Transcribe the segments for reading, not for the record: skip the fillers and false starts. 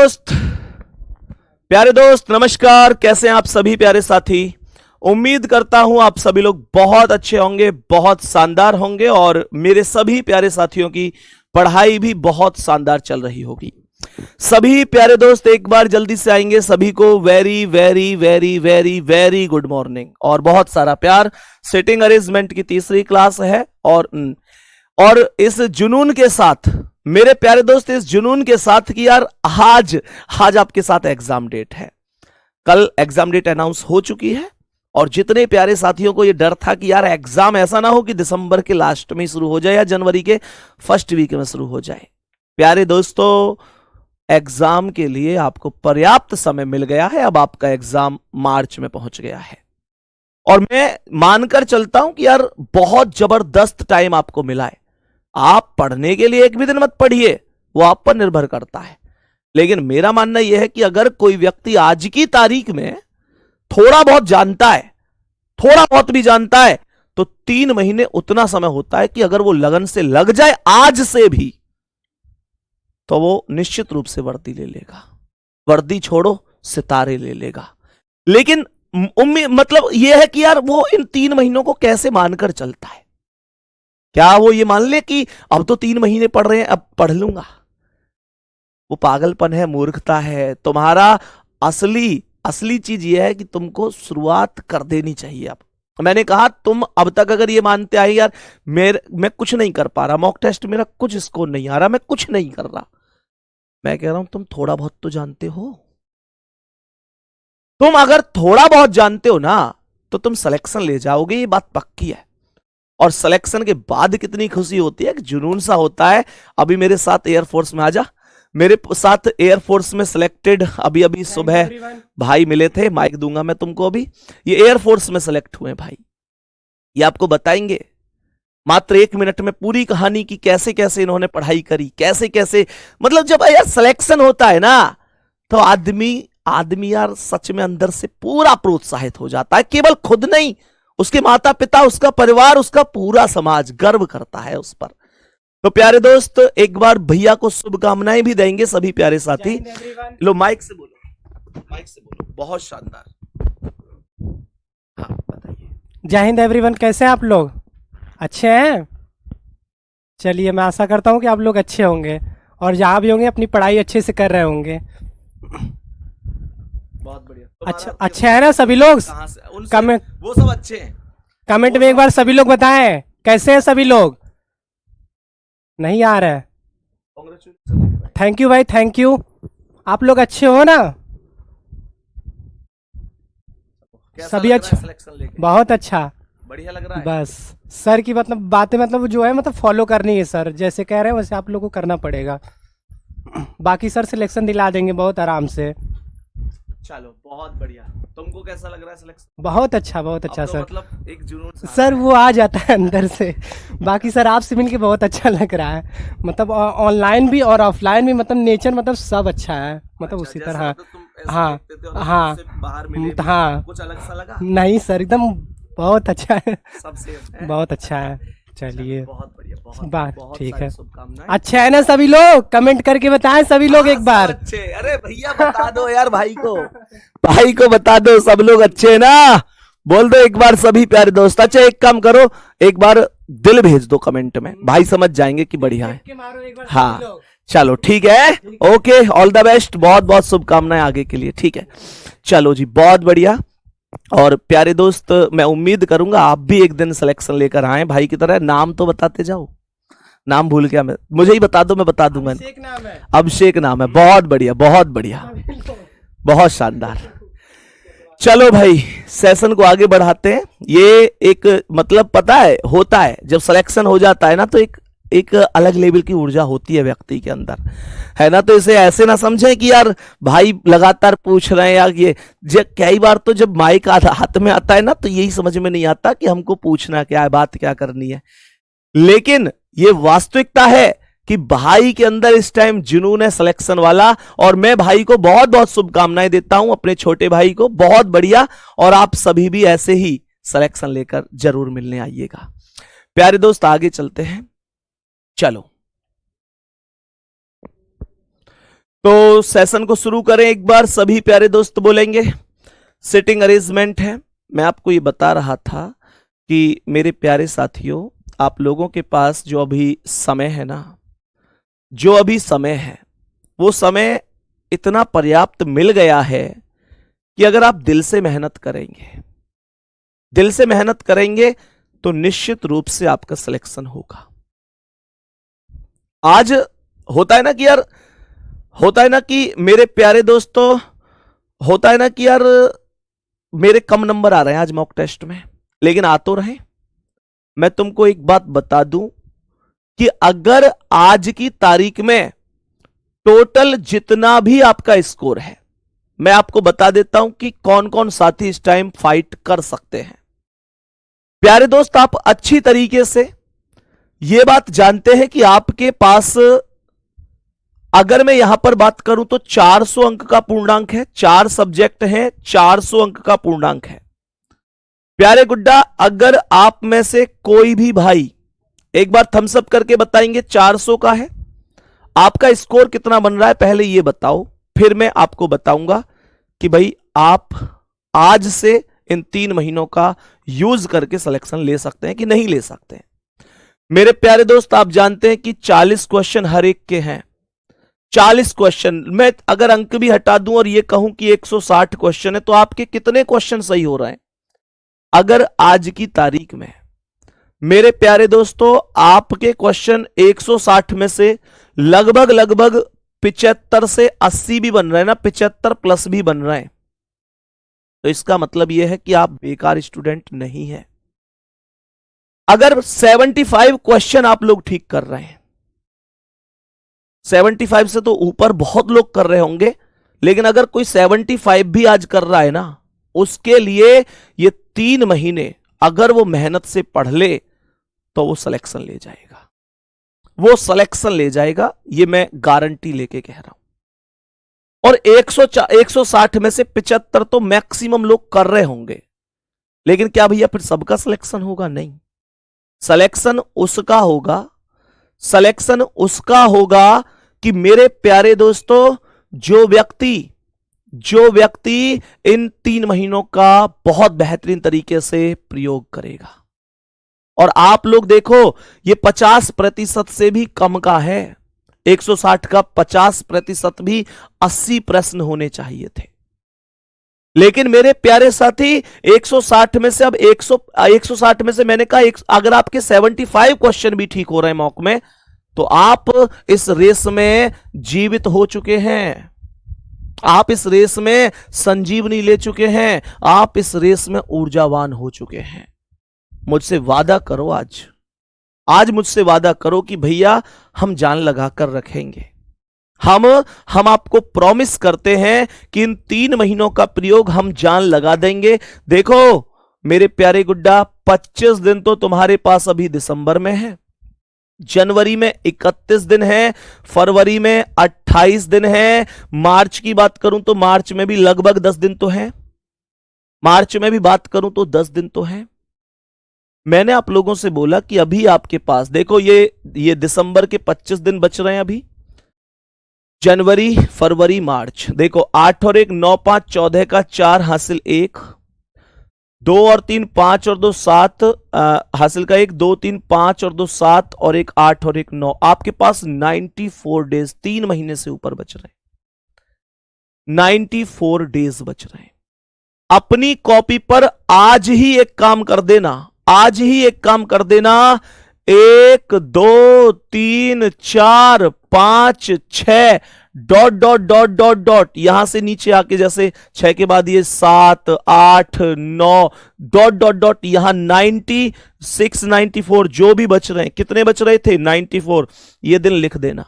दोस्त, प्यारे दोस्त, नमस्कार। कैसे हैं आप सभी प्यारे साथी? उम्मीद करता हूं आप सभी लोग बहुत अच्छे होंगे, बहुत शानदार होंगे और मेरे सभी प्यारे साथियों की पढ़ाई भी बहुत शानदार चल रही होगी। सभी प्यारे दोस्त एक बार जल्दी से आएंगे। सभी को very very very very very good morning और बहुत सारा प्यार। सिटिंग अरेंजमेंट की तीसरी क्लास है और इस जुनून के साथ मेरे प्यारे दोस्त, इस जुनून के साथ कि यार आज आपके साथ एग्जाम डेट है। कल एग्जाम डेट अनाउंस हो चुकी है और जितने प्यारे साथियों को ये डर था कि यार एग्जाम ऐसा ना हो कि दिसंबर के लास्ट में शुरू हो जाए या जनवरी के फर्स्ट वीक में शुरू हो जाए, प्यारे दोस्तों एग्जाम के लिए आपको पर्याप्त समय मिल गया है। अब आपका एग्जाम मार्च में पहुंच गया है और मैं मानकर चलता हूं कि यार बहुत जबरदस्त टाइम आपको मिला है। आप पढ़ने के लिए एक भी दिन मत पढ़िए, वो आप पर निर्भर करता है। लेकिन मेरा मानना यह है कि अगर कोई व्यक्ति आज की तारीख में थोड़ा बहुत जानता है, थोड़ा बहुत भी जानता है, तो 3 महीने उतना समय होता है कि अगर वो लगन से लग जाए आज से भी, तो वो निश्चित रूप से वर्दी ले लेगा। वर्दी छोड़ो, सितारे ले लेगा। लेकिन मतलब यह है कि यार वो इन 3 महीनों को कैसे मानकर चलता है। क्या वो ये मान ले कि अब तो 3 महीने पढ़ रहे हैं, अब पढ़ लूंगा? वो पागलपन है, मूर्खता है। तुम्हारा असली चीज ये है कि तुमको शुरुआत कर देनी चाहिए। अब मैंने कहा तुम अब तक अगर ये मानते आए यार मैं कुछ नहीं कर पा रहा, मॉक टेस्ट मेरा कुछ स्कोर नहीं आ रहा, मैं कुछ नहीं कर रहा, मैं कह रहा हूं तुम थोड़ा बहुत तो जानते हो। तुम अगर थोड़ा बहुत जानते हो ना तो तुम सिलेक्शन ले जाओगे, ये बात पक्की है। और सिलेक्शन के बाद कितनी खुशी होती है, जुनून सा होता है। अभी मेरे साथ एयरफोर्स में आजा, मेरे साथ एयरफोर्स में सिलेक्टेड अभी सुबह भाई मिले थे। माइक दूंगा मैं तुमको। अभी ये एयरफोर्स में सिलेक्ट हुए भाई, ये आपको बताएंगे मात्र 1 मिनट में पूरी कहानी की, कैसे कैसे इन्होंने पढ़ाई करी, कैसे कैसे। मतलब जब यार सिलेक्शन होता है ना तो आदमी यार सच में अंदर से पूरा प्रोत्साहित हो जाता है। केवल खुद नहीं, उसके माता पिता, उसका परिवार, उसका पूरा समाज गर्व करता है उस पर। तो प्यारे दोस्त एक बार भैया को शुभकामनाएं भी देंगे सभी प्यारे साथी। लो माइक से बोलो, माइक से बोलो। बहुत शानदार। हाँ बताइए। जय हिंद एवरीवन, कैसे हैं आप लोग? अच्छे हैं? चलिए, मैं आशा करता हूं कि आप लोग अच्छे होंगे और जहाँ भी होंगे अपनी पढ़ाई अच्छे से कर रहे होंगे। बहुत बढ़िया। अच्छा, अच्छे हैं ना सभी लोग? कमेंट, वो सब अच्छे हैं। कमेंट में एक बार सभी लोग बताएं कैसे हैं सभी लोग। नहीं आ रहा है? थैंक यू भाई, थैंक यू। आप लोग अच्छे हो ना? सभी अच्छा, बहुत अच्छा, बढ़िया लग रहा है। बस सर की मतलब बातें मतलब जो है मतलब फॉलो करनी है। सर जैसे कह रहे हैं वैसे आप लोगों को करना पड़ेगा। बाकी सर सिलेक्शन दिला देंगे बहुत आराम से। चलो बहुत बढ़िया। तुमको कैसा लग रहा है सिलेक्शन? बहुत अच्छा, बहुत अच्छा तो सर। मतलब एक जुनून सा सर वो आ जाता है अंदर से। बाकी सर आपसे मिलके बहुत अच्छा लग रहा है। मतलब ऑनलाइन भी और ऑफलाइन भी, मतलब नेचर मतलब सब अच्छा है। मतलब अच्छा, उसी जैसा तरह। मतलब तुम हाँ देखते थे और हाँ उससे बाहर मिले भी, हाँ। कुछ अलग सा लगा? नहीं सर, एकदम बहुत अच्छा है। सब सेफ है। बहुत अच्छा है। चलिए, बहुत बढ़िया, बहुत बात बहुत ठीक सारी है। शुभकामनाएं। अच्छा है ना सभी लोग? कमेंट करके बताएं सभी लोग एक सब बार। अच्छे। अरे भैया बता दो यार भाई को बता दो सब लोग अच्छे हैं ना? बोल दो एक बार सभी प्यारे दोस्त। अच्छा एक काम करो, एक बार दिल भेज दो कमेंट में, भाई समझ जाएंगे कि बढ़िया है। हाँ चलो ठीक है, ओके, ऑल द बेस्ट, बहुत बहुत शुभकामनाएं आगे के लिए। ठीक है, चलो जी, बहुत बढ़िया। और प्यारे दोस्त मैं उम्मीद करूंगा आप भी एक दिन सिलेक्शन लेकर आए भाई की तरह। नाम तो बताते जाओ। नाम भूल गया मैं, मुझे ही बता दो, मैं बता दूंगा। अभिषेक नाम है। बहुत बढ़िया, बहुत बढ़िया, बहुत शानदार। चलो भाई सेशन को आगे बढ़ाते हैं। ये एक मतलब पता है होता है जब सिलेक्शन हो जाता है ना तो एक अलग लेवल की ऊर्जा होती है व्यक्ति के अंदर, है ना? तो इसे ऐसे ना समझें कि यार भाई लगातार पूछ रहे हैं या ये। कई बार तो जब माइक हाथ में आता है ना तो यही समझ में नहीं आता कि हमको पूछना क्या है, बात क्या करनी है। लेकिन ये वास्तविकता है कि भाई के अंदर इस टाइम जुनून है सिलेक्शन वाला, और मैं भाई को बहुत बहुत शुभकामनाएं देता हूं, अपने छोटे भाई को। बहुत बढ़िया। और आप सभी भी ऐसे ही सिलेक्शन लेकर जरूर मिलने आइएगा। प्यारे दोस्त आगे चलते हैं। चलो तो सेशन को शुरू करें एक बार। सभी प्यारे दोस्त बोलेंगे। सिटिंग अरेंजमेंट है। मैं आपको ये बता रहा था कि मेरे प्यारे साथियों, आप लोगों के पास जो अभी समय है ना, जो अभी समय है, वो समय इतना पर्याप्त मिल गया है कि अगर आप दिल से मेहनत करेंगे, दिल से मेहनत करेंगे तो निश्चित रूप से आपका सिलेक्शन होगा। आज होता है ना कि यार, होता है ना कि मेरे प्यारे दोस्तों, होता है ना कि यार मेरे कम नंबर आ रहे हैं आज मॉक टेस्ट में, लेकिन आ तो रहे। मैं तुमको एक बात बता दूं कि अगर आज की तारीख में टोटल जितना भी आपका स्कोर है, मैं आपको बता देता हूं कि कौन कौन साथी इस टाइम फाइट कर सकते हैं। प्यारे दोस्त, आप अच्छी तरीके से यह बात जानते हैं कि आपके पास, अगर मैं यहां पर बात करूं तो 400 अंक का पूर्णांक है, 4 सब्जेक्ट हैं, 400 अंक का पूर्णांक है। प्यारे गुड्डा, अगर आप में से कोई भी भाई एक बार थम्स अप करके बताएंगे 400 का है, आपका स्कोर कितना बन रहा है पहले ये बताओ, फिर मैं आपको बताऊंगा कि भाई आप आज से इन 3 महीनों का यूज करके सिलेक्शन ले सकते हैं कि नहीं ले सकते हैं। मेरे प्यारे दोस्त, आप जानते हैं कि 40 क्वेश्चन हर एक के हैं। 40 क्वेश्चन, मैं अगर अंक भी हटा दूं और ये कहूं कि 160 क्वेश्चन है, तो आपके कितने क्वेश्चन सही हो रहे हैं? अगर आज की तारीख में मेरे प्यारे दोस्तों आपके क्वेश्चन 160 में से लगभग 75 से 80 भी बन रहे हैं ना, 75 प्लस भी बन रहे हैं, तो इसका मतलब यह है कि आप बेकार स्टूडेंट नहीं है। अगर 75 क्वेश्चन आप लोग ठीक कर रहे हैं, 75 से तो ऊपर बहुत लोग कर रहे होंगे, लेकिन अगर कोई 75 भी आज कर रहा है ना, उसके लिए ये 3 महीने अगर वो मेहनत से पढ़ ले तो वो सिलेक्शन ले जाएगा, वो सिलेक्शन ले जाएगा, ये मैं गारंटी लेके कह रहा हूं। और 160 में से 75 तो मैक्सिमम लोग कर रहे होंगे, लेकिन क्या भैया फिर सबका सिलेक्शन होगा? नहीं, सिलेक्शन उसका होगा, सिलेक्शन उसका होगा कि मेरे प्यारे दोस्तों जो व्यक्ति इन 3 महीनों का बहुत बेहतरीन तरीके से प्रयोग करेगा। और आप लोग देखो, ये 50% से भी कम का है। 160 का 50% भी 80 प्रश्न होने चाहिए थे, लेकिन मेरे प्यारे साथी 160 में से अब 160 में से मैंने कहा अगर आपके 75 क्वेश्चन भी ठीक हो रहे हैं मॉक में, तो आप इस रेस में जीवित हो चुके हैं, आप इस रेस में संजीवनी ले चुके हैं, आप इस रेस में ऊर्जावान हो चुके हैं। मुझसे वादा करो, आज मुझसे वादा करो कि भैया हम जान लगाकर रखेंगे। हम आपको प्रॉमिस करते हैं कि इन 3 महीनों का प्रयोग हम जान लगा देंगे। देखो मेरे प्यारे गुड्डा, 25 दिन तो तुम्हारे पास अभी दिसंबर में है, जनवरी में 31 दिन है, फरवरी में 28 दिन है, मार्च की बात करूं तो मार्च में भी लगभग 10 दिन तो है, मार्च में भी बात करूं तो 10 दिन तो है। मैंने आप लोगों से बोला कि अभी आपके पास देखो ये दिसंबर के 25 दिन बच रहे हैं अभी, जनवरी फरवरी मार्च, देखो 8 और 1 9 5 14 का 4 हासिल 1, 2 और 3 5 और 2 7 हासिल का 1, 2 3 5 और 2 7 और 1 8 और 1 9, आपके पास 94 डेज, 3 महीने से ऊपर बच रहे हैं, 94 डेज बच रहे हैं। अपनी कॉपी पर आज ही एक काम कर देना, आज ही एक काम कर देना, 1 2 3 4 5 6 dot dot dot dot dot, यहां से नीचे आके जैसे 6 के बाद ये 7 8 9 डॉट डॉट डॉट, यहां 96 94 जो भी बच रहे हैं, कितने बच रहे थे 94, ये दिन लिख देना।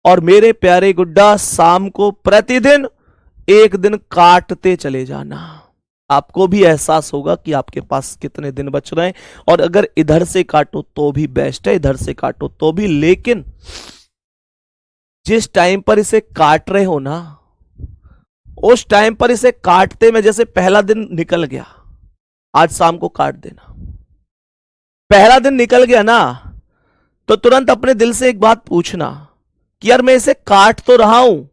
और मेरे प्यारे गुड्डा, शाम को प्रतिदिन एक दिन काटते चले जाना, आपको भी एहसास होगा कि आपके पास कितने दिन बच रहे हैं। और अगर इधर से काटो तो भी बेस्ट है, इधर से काटो तो भी, लेकिन जिस टाइम पर इसे काट रहे हो ना, उस टाइम पर इसे काटते में जैसे पहला दिन निकल गया, आज शाम को काट देना। पहला दिन निकल गया ना, तो तुरंत अपने दिल से एक बात पूछना कि यार मैं इसे काट तो रहा हूं,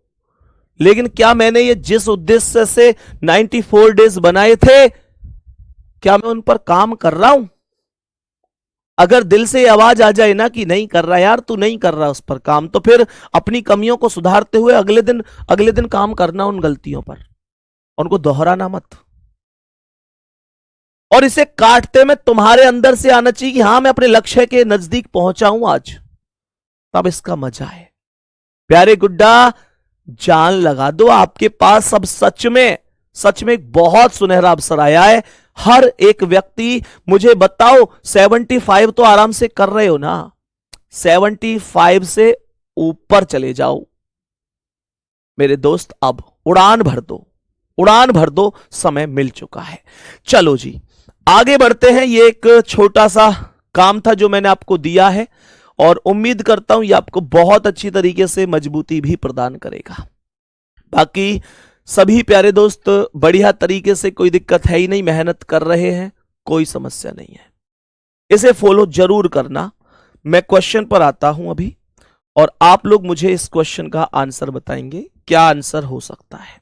लेकिन क्या मैंने ये जिस उद्देश्य से 94 डेज बनाए थे, क्या मैं उन पर काम कर रहा हूं? अगर दिल से आवाज आ जाए ना कि नहीं कर रहा यार, तू नहीं कर रहा उस पर काम, तो फिर अपनी कमियों को सुधारते हुए अगले दिन काम करना उन गलतियों पर, उनको दोहराना मत। और इसे काटते में तुम्हारे अंदर से आना चाहिए कि हां मैं अपने लक्ष्य के नजदीक पहुंचा हूं आज, तब इसका मजा है। प्यारे गुड्डा, जान लगा दो, आपके पास अब सच में एक बहुत सुनहरा अवसर आया है। हर एक व्यक्ति, मुझे बताओ 75 तो आराम से कर रहे हो ना, 75 से ऊपर चले जाओ मेरे दोस्त, अब उड़ान भर दो, समय मिल चुका है। चलो जी आगे बढ़ते हैं। ये एक छोटा सा काम था जो मैंने आपको दिया है, और उम्मीद करता हूं ये आपको बहुत अच्छी तरीके से मजबूती भी प्रदान करेगा। बाकी सभी प्यारे दोस्त बढ़िया तरीके से, कोई दिक्कत है ही नहीं, मेहनत कर रहे हैं, कोई समस्या नहीं है, इसे फॉलो जरूर करना। मैं क्वेश्चन पर आता हूं अभी, और आप लोग मुझे इस क्वेश्चन का आंसर बताएंगे, क्या आंसर हो सकता है।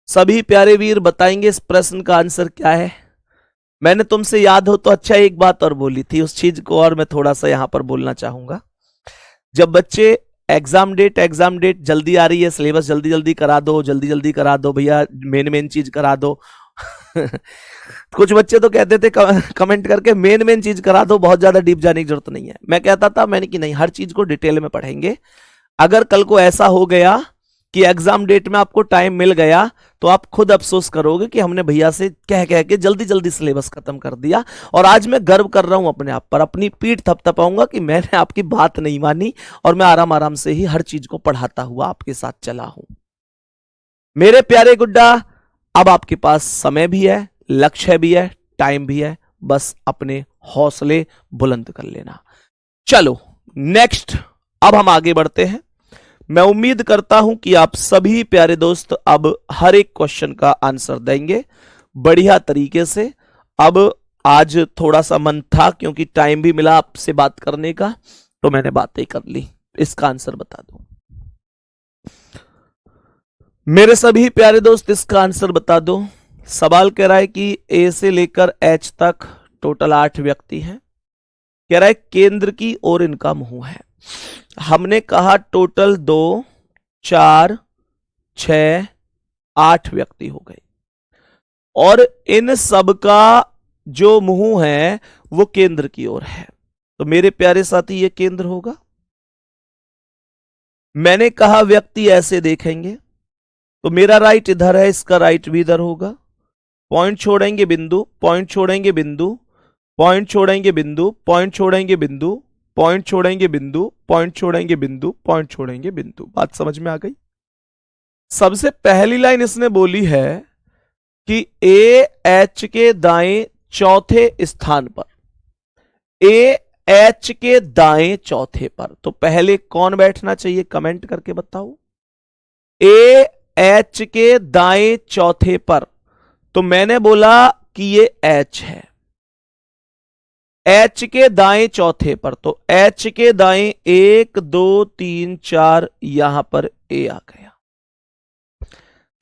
सभी प्यारे वीर बताएंगे इस प्रश्न का आंसर क्या है। मैंने तुमसे याद हो तो अच्छा एक बात और बोली थी, उस चीज को और मैं थोड़ा सा यहां पर बोलना चाहूंगा। जब बच्चे एग्जाम डेट जल्दी आ रही है, सिलेबस जल्दी करा दो भैया, मेन चीज करा दो कुछ बच्चे तो कहते थे कमेंट करके, मेन चीज करा दो, बहुत ज्यादा डीप जाने की जरूरत नहीं है। मैं कहता था, मैंने कि नहीं, हर चीज को डिटेल में पढ़ेंगे। अगर कल को ऐसा हो गया कि एग्जाम डेट में आपको टाइम मिल गया, तो आप खुद अफसोस करोगे कि हमने भैया से कह के जल्दी सिलेबस खत्म कर दिया। और आज मैं गर्व कर रहा हूं अपने आप पर, अपनी पीठ थपथपाऊंगा कि मैंने आपकी बात नहीं मानी, और मैं आराम से ही हर चीज को पढ़ाता हुआ आपके साथ चला हूं। मेरे प्यारे गुड्डा, अब आपके पास समय भी है, लक्ष्य भी है, टाइम भी है, बस अपने हौसले बुलंद कर लेना। चलो नेक्स्ट, अब हम आगे बढ़ते हैं। मैं उम्मीद करता हूं कि आप सभी प्यारे दोस्त अब हर एक क्वेश्चन का आंसर देंगे बढ़िया तरीके से। अब आज थोड़ा सा मन था, क्योंकि टाइम भी मिला आपसे बात करने का, तो मैंने बातें कर ली। इसका आंसर बता दो मेरे सभी प्यारे दोस्त, इसका आंसर बता दो। सवाल कह रहा है कि ए से लेकर एच तक टोटल 8 व्यक्ति हैं। कह रहा है केंद्र की ओर इनका मुंह है। हमने कहा टोटल 2, 4, 6, 8 व्यक्ति हो गए, और इन सब का जो मुंह है वो केंद्र की ओर है। तो मेरे प्यारे साथी, ये केंद्र होगा। मैंने कहा व्यक्ति ऐसे देखेंगे, तो मेरा राइट इधर है, इसका राइट भी इधर होगा। पॉइंट छोड़ेंगे बिंदु, पॉइंट छोड़ेंगे बिंदु, पॉइंट छोड़ेंगे बिंदु, पॉइंट छोड़ेंगे बिंदु, पॉइंट छोड़ेंगे बिंदु, पॉइंट छोड़ेंगे बिंदु, पॉइंट छोड़ेंगे बिंदु। बात समझ में आ गई। सबसे पहली लाइन इसने बोली है कि ए एच के दाएं चौथे स्थान पर, ए एच के दाएं चौथे पर, तो पहले कौन बैठना चाहिए, कमेंट करके बताओ। ए एच के दाएं चौथे पर, तो मैंने बोला कि ये एच है, एच के दाएं चौथे पर, तो एच के दाएं 1 2 3 4, यहां पर ए आ गया।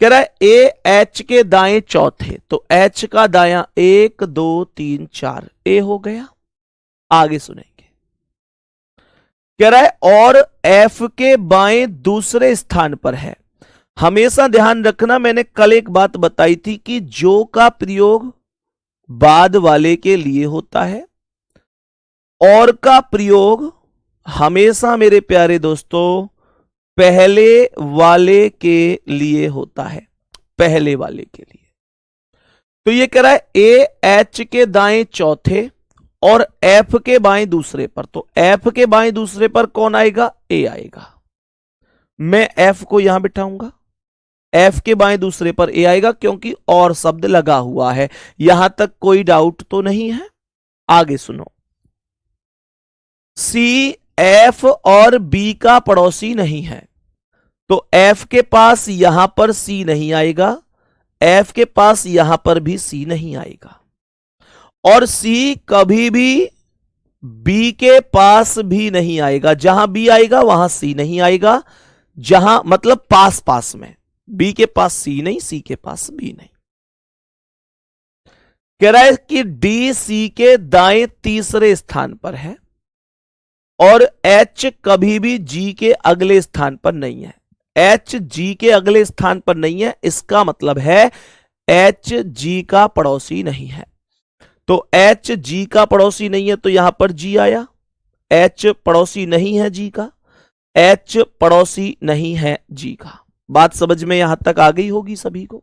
कह रहा है ए एच के दाएं चौथे, तो एच का दायां 1 2 3 4, ए हो गया। आगे सुनेंगे। कह रहा है और एफ के बाएं दूसरे स्थान पर है। हमेशा ध्यान रखना, मैंने कल एक बात बताई थी कि जो का प्रयोग बाद वाले के लिए होता है, और का प्रयोग हमेशा मेरे प्यारे दोस्तों पहले वाले के लिए होता है, पहले वाले के लिए। तो ये कह रहा है ए एच के दाएं चौथे और एफ के बाएं दूसरे पर, तो एफ के बाएं दूसरे पर कौन आएगा, ए आएगा। मैं एफ को यहां बिठाऊंगा, एफ के बाएं दूसरे पर ए आएगा, क्योंकि और शब्द लगा हुआ है। यहां तक कोई डाउट तो नहीं है। आगे सुनो। सी एफ और बी का पड़ोसी नहीं है, तो एफ के पास यहां पर सी नहीं आएगा, एफ के पास यहां पर भी सी नहीं आएगा, और सी कभी भी बी के पास भी नहीं आएगा। जहां बी आएगा वहां सी नहीं आएगा, जहां मतलब पास पास में। बी के पास सी नहीं, सी के पास बी नहीं। कह रहा है कि डी सी के दाएं तीसरे स्थान पर है और एच कभी भी जी के अगले स्थान पर नहीं है। एच जी के अगले स्थान पर नहीं है, इसका मतलब है एच जी का पड़ोसी नहीं है। तो एच जी का पड़ोसी नहीं है तो यहां पर जी आया। एच पड़ोसी नहीं है जी का, एच पड़ोसी नहीं है जी का। बात समझ में यहां तक आ गई होगी सभी को।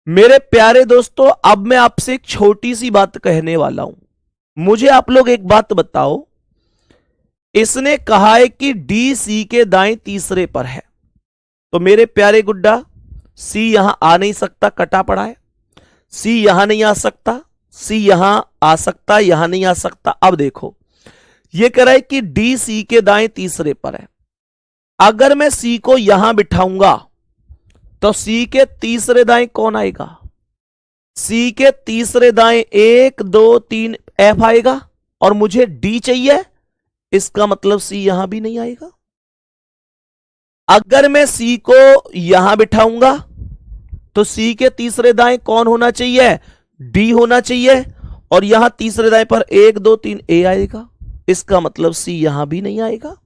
मेरे प्यारे दोस्तों, अब मैं आपसे एक छोटी सी बात कहने वाला हूं। मुझे आप लोग एक बात बताओ, इसने कहा है कि डी सी के दाएं तीसरे पर है, तो मेरे प्यारे गुड्डा सी यहां आ नहीं सकता, कटा पड़ा है। सी यहां नहीं आ सकता, सी यहां आ सकता, यहां नहीं आ सकता। अब देखो, यह कह रहा है कि डी सी के दाएं तीसरे पर है। अगर मैं सी को यहां बिठाऊंगा तो सी के तीसरे दाएं कौन आएगा? सी के तीसरे दाएं 1 2 3 एफ आएगा और मुझे डी चाहिए, इसका मतलब सी यहां भी नहीं आएगा। अगर मैं सी को यहां बिठाऊंगा तो सी के तीसरे दाएं कौन होना चाहिए? डी होना चाहिए और यहां तीसरे दाएं पर 1 2 3 ए आएगा, इसका मतलब सी यहां भी नहीं आएगा।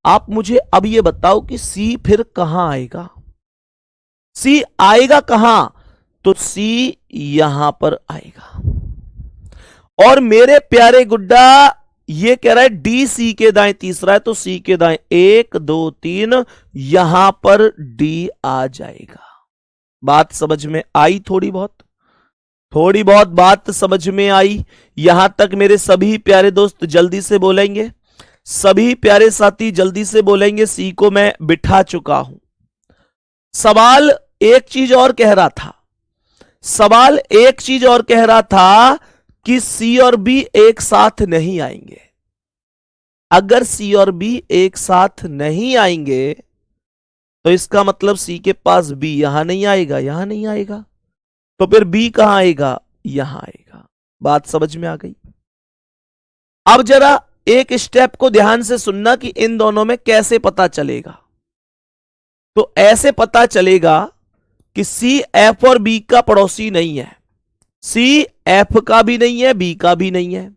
आप मुझे अब यह बताओ कि सी फिर कहां आएगा? सी आएगा कहां? तो सी यहां पर आएगा। और मेरे प्यारे गुड्डा ये कह रहा है डी सी के दाएं तीसरा है, तो सी के दाएं 1 2 3 यहां पर डी आ जाएगा। बात समझ में आई? थोड़ी बहुत बात समझ में आई? यहां तक मेरे सभी प्यारे दोस्त जल्दी से बोलेंगे, सभी प्यारे साथी जल्दी से बोलेंगे। सी को मैं बिठा चुका हूं। सवाल एक चीज और कह रहा था, सवाल एक चीज और कह रहा था कि सी और बी एक साथ नहीं आएंगे। अगर सी और बी एक साथ नहीं आएंगे तो इसका मतलब सी के पास बी यहां नहीं आएगा, यहां नहीं आएगा, तो फिर बी कहां आएगा? यहां आएगा। बात समझ में आ गई? अब जरा एक स्टेप को ध्यान से सुनना कि इन दोनों में कैसे पता चलेगा। तो ऐसे पता चलेगा कि सी एफ और बी का पड़ोसी नहीं है, सी एफ का भी नहीं है, बी का भी नहीं है।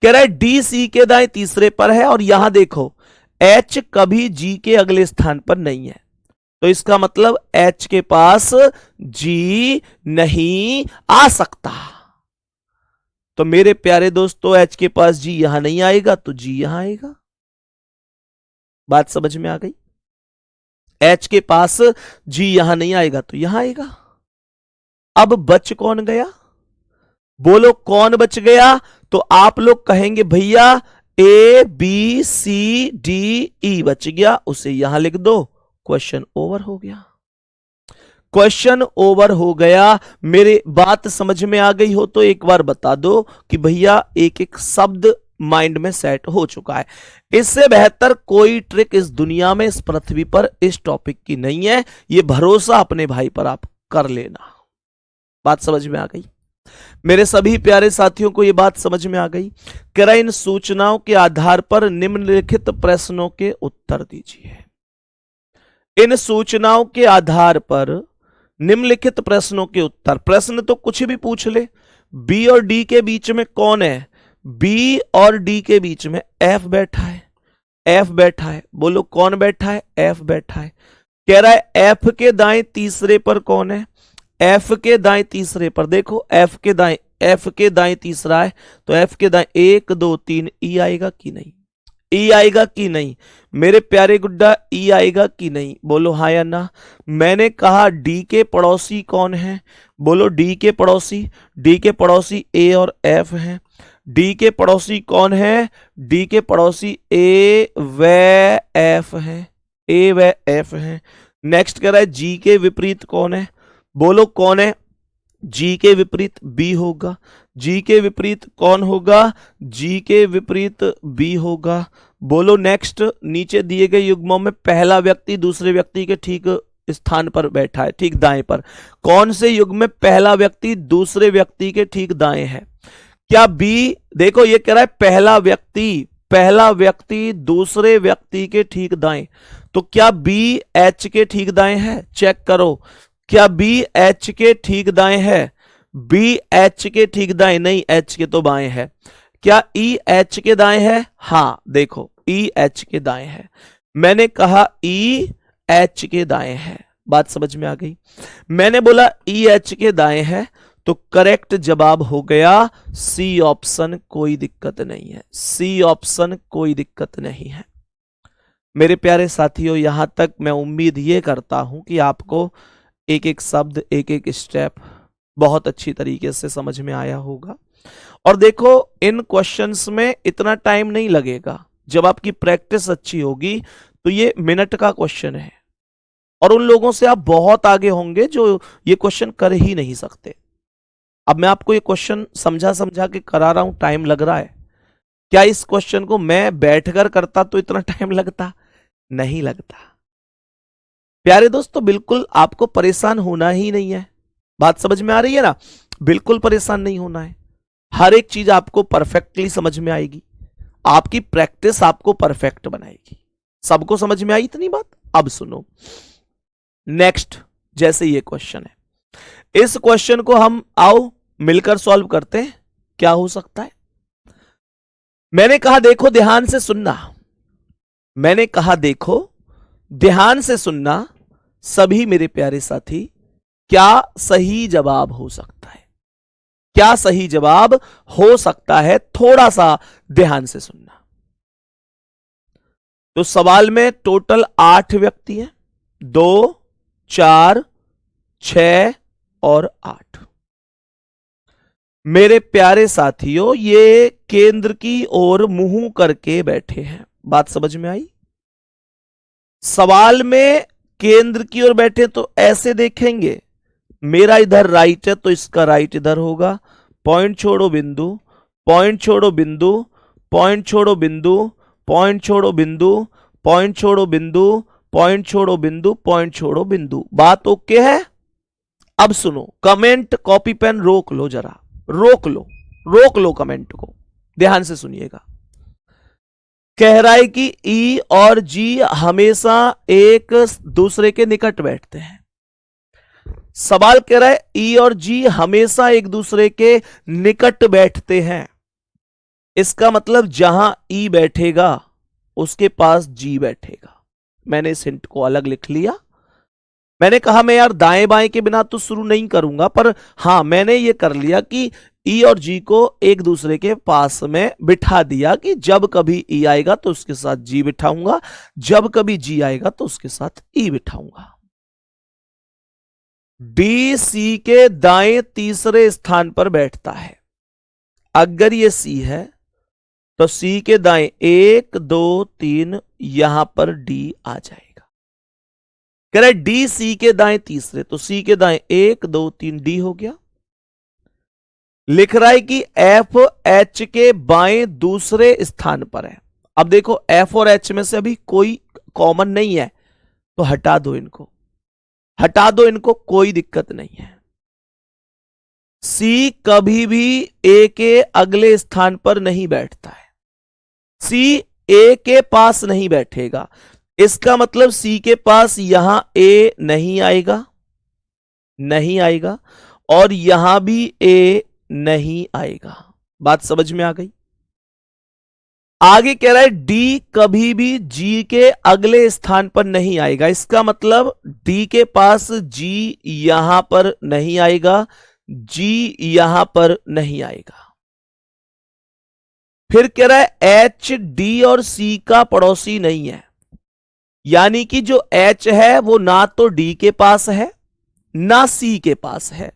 कह रहा है डी सी के दाएं तीसरे पर है और यहां देखो एच कभी जी के अगले स्थान पर नहीं है, तो इसका मतलब एच के पास जी नहीं आ सकता। तो मेरे प्यारे दोस्तों, एच के पास जी यहां नहीं आएगा तो जी यहां आएगा। बात समझ में आ गई? एच के पास जी यहां नहीं आएगा तो यहां आएगा। अब बच कौन गया? बोलो कौन बच गया? तो आप लोग कहेंगे भैया A B C D E बच गया, उसे यहां लिख दो, क्वेश्चन ओवर हो गया। क्वेश्चन ओवर हो गया। मेरे बात समझ में आ गई हो तो एक बार बता दो कि भैया एक एक शब्द माइंड में सेट हो चुका है। इससे बेहतर कोई ट्रिक इस दुनिया में, इस पृथ्वी पर इस टॉपिक की नहीं है। ये भरोसा अपने भाई पर आप कर लेना। बात समझ में आ गई? मेरे सभी प्यारे साथियों को यह बात समझ में आ गई? कह इन सूचनाओं के आधार पर निम्नलिखित प्रश्नों के उत्तर दीजिए। इन सूचनाओं के आधार पर निम्नलिखित प्रश्नों के उत्तर। प्रश्न तो कुछ भी पूछ ले। बी और डी के बीच में कौन है? बी और डी के बीच में एफ बैठा है, एफ बैठा है। बोलो कौन बैठा है? एफ बैठा है। कह रहा है एफ के दाएं तीसरे पर कौन है? एफ के दाएं तीसरे पर देखो, एफ के दाएं तीसरा है, तो एफ के दाएं 1 2 3 ई आएगा कि नहीं? ई आएगा कि नहीं? मेरे प्यारे गुड्डा ई आएगा कि नहीं? बोलो हाँ या ना। मैंने कहा डी के पड़ोसी कौन है? बोलो डी के पड़ोसी ए और एफ हैं। डी के पड़ोसी कौन है? डी के पड़ोसी ए व एफ हैं, ए व एफ हैं। नेक्स्ट कह रहा है जी के विपरीत कौन है? बोलो कौन है? जी के विपरीत बी होगा। जी के विपरीत कौन होगा? जी के विपरीत बी होगा। बोलो नेक्स्ट, नीचे दिए गए युग्मों में पहला व्यक्ति दूसरे व्यक्ति के ठीक स्थान पर बैठा है, ठीक दाएं पर। कौन से युग्म में पहला व्यक्ति दूसरे व्यक्ति के ठीक दाएं है? क्या बी, देखो ये कह रहा है पहला व्यक्ति दूसरे व्यक्ति के ठीक दाएं, तो क्या बी एच के ठीक दाएं है? चेक करो, क्या बी एच के ठीक दाएं है? बी एच के ठीक दाएं नहीं, एच के तो बाएं है। क्या ई एच के दाएं है? हां देखो ई एच के दाएं है। मैंने कहा ई एच के दाएं है, बात समझ में आ गई? मैंने बोला ई एच के दाएं है, तो करेक्ट जवाब हो गया सी ऑप्शन, कोई दिक्कत नहीं है। सी ऑप्शन कोई दिक्कत नहीं है। मेरे प्यारे साथियों, यहां तक मैं उम्मीद ये करता हूं कि आपको एक एक शब्द, एक एक स्टेप बहुत अच्छी तरीके से समझ में आया होगा। और देखो इन क्वेश्चंस में इतना टाइम नहीं लगेगा, जब आपकी प्रैक्टिस अच्छी होगी तो ये मिनट का क्वेश्चन है, और उन लोगों से आप बहुत आगे होंगे जो ये क्वेश्चन कर ही नहीं सकते। अब मैं आपको ये क्वेश्चन समझा समझा के करा रहा हूं, टाइम लग रहा है। क्या इस क्वेश्चन को मैं बैठकर करता तो इतना टाइम लगता? नहीं लगता। प्यारे दोस्तों, बिल्कुल आपको परेशान होना ही नहीं है। बात समझ में आ रही है ना? बिल्कुल परेशान नहीं होना है। हर एक चीज आपको परफेक्टली समझ में आएगी। आपकी प्रैक्टिस आपको परफेक्ट बनाएगी। सबको समझ में आई इतनी बात? अब सुनो नेक्स्ट, जैसे ये क्वेश्चन है, इस क्वेश्चन को हम आओ मिलकर सॉल्व करते हैं। क्या हो सकता है? मैंने कहा देखो ध्यान से सुनना, मैंने कहा देखो ध्यान से सुनना सभी मेरे प्यारे साथी, क्या सही जवाब हो सकता है? क्या सही जवाब हो सकता है? थोड़ा सा ध्यान से सुनना। तो सवाल में टोटल 8 व्यक्ति हैं, 2, 4, 6 और 8। मेरे प्यारे साथियों, ये केंद्र की ओर मुंह करके बैठे हैं। बात समझ में आई? सवाल में केंद्र की ओर बैठे तो ऐसे देखेंगे, मेरा इधर राइट है तो इसका राइट इधर होगा। पॉइंट छोड़ो बिंदु, पॉइंट छोड़ो बिंदु, पॉइंट छोड़ो बिंदु, पॉइंट छोड़ो बिंदु, पॉइंट छोड़ो बिंदु, पॉइंट छोड़ो बिंदु, पॉइंट छोड़ो बिंदु। बात ओके है? अब सुनो, कमेंट कॉपी पेन रोक लो, जरा रोक लो कमेंट को, ध्यान से सुनिएगा। कह रहा है कि ई और जी हमेशा एक दूसरे के निकट बैठते हैं। सवाल कह रहा है ई और जी हमेशा एक दूसरे के निकट बैठते हैं। इसका मतलब जहां ई बैठेगा उसके पास जी बैठेगा। मैंने इस हिंट को अलग लिख लिया। मैंने कहा मैं यार दाएं बाएं के बिना तो शुरू नहीं करूंगा, पर हां मैंने ये कर लिया कि ई और जी को एक दूसरे के पास में बिठा दिया कि जब कभी ई आएगा तो उसके साथ जी बिठाऊंगा, जब कभी जी आएगा तो उसके साथ ई बिठाऊंगा। डी सी के दाएं तीसरे स्थान पर बैठता है। अगर ये सी है तो सी के दाएं 1, 2, 3 यहां पर डी आ जाएगा। कह रहे डी सी के दाएं तीसरे, तो सी के दाएं 1, 2, 3 डी हो गया। लिख रहा है कि एफ एच के बाएं दूसरे स्थान पर है। अब देखो एफ और एच में से अभी कोई कॉमन नहीं है, तो हटा दो इनको, हटा दो इनको, कोई दिक्कत नहीं है। सी कभी भी ए के अगले स्थान पर नहीं बैठता है। सी ए के पास नहीं बैठेगा, इसका मतलब सी के पास यहां ए नहीं आएगा, नहीं आएगा, और यहां भी ए नहीं आएगा। बात समझ में आ गई? आगे कह रहा है डी कभी भी जी के अगले स्थान पर नहीं आएगा। इसका मतलब डी के पास जी यहां पर नहीं आएगा, जी यहां पर नहीं आएगा। फिर कह रहा है एच डी और सी का पड़ोसी नहीं है, यानी कि जो एच है वो ना तो डी के पास है ना सी के पास है।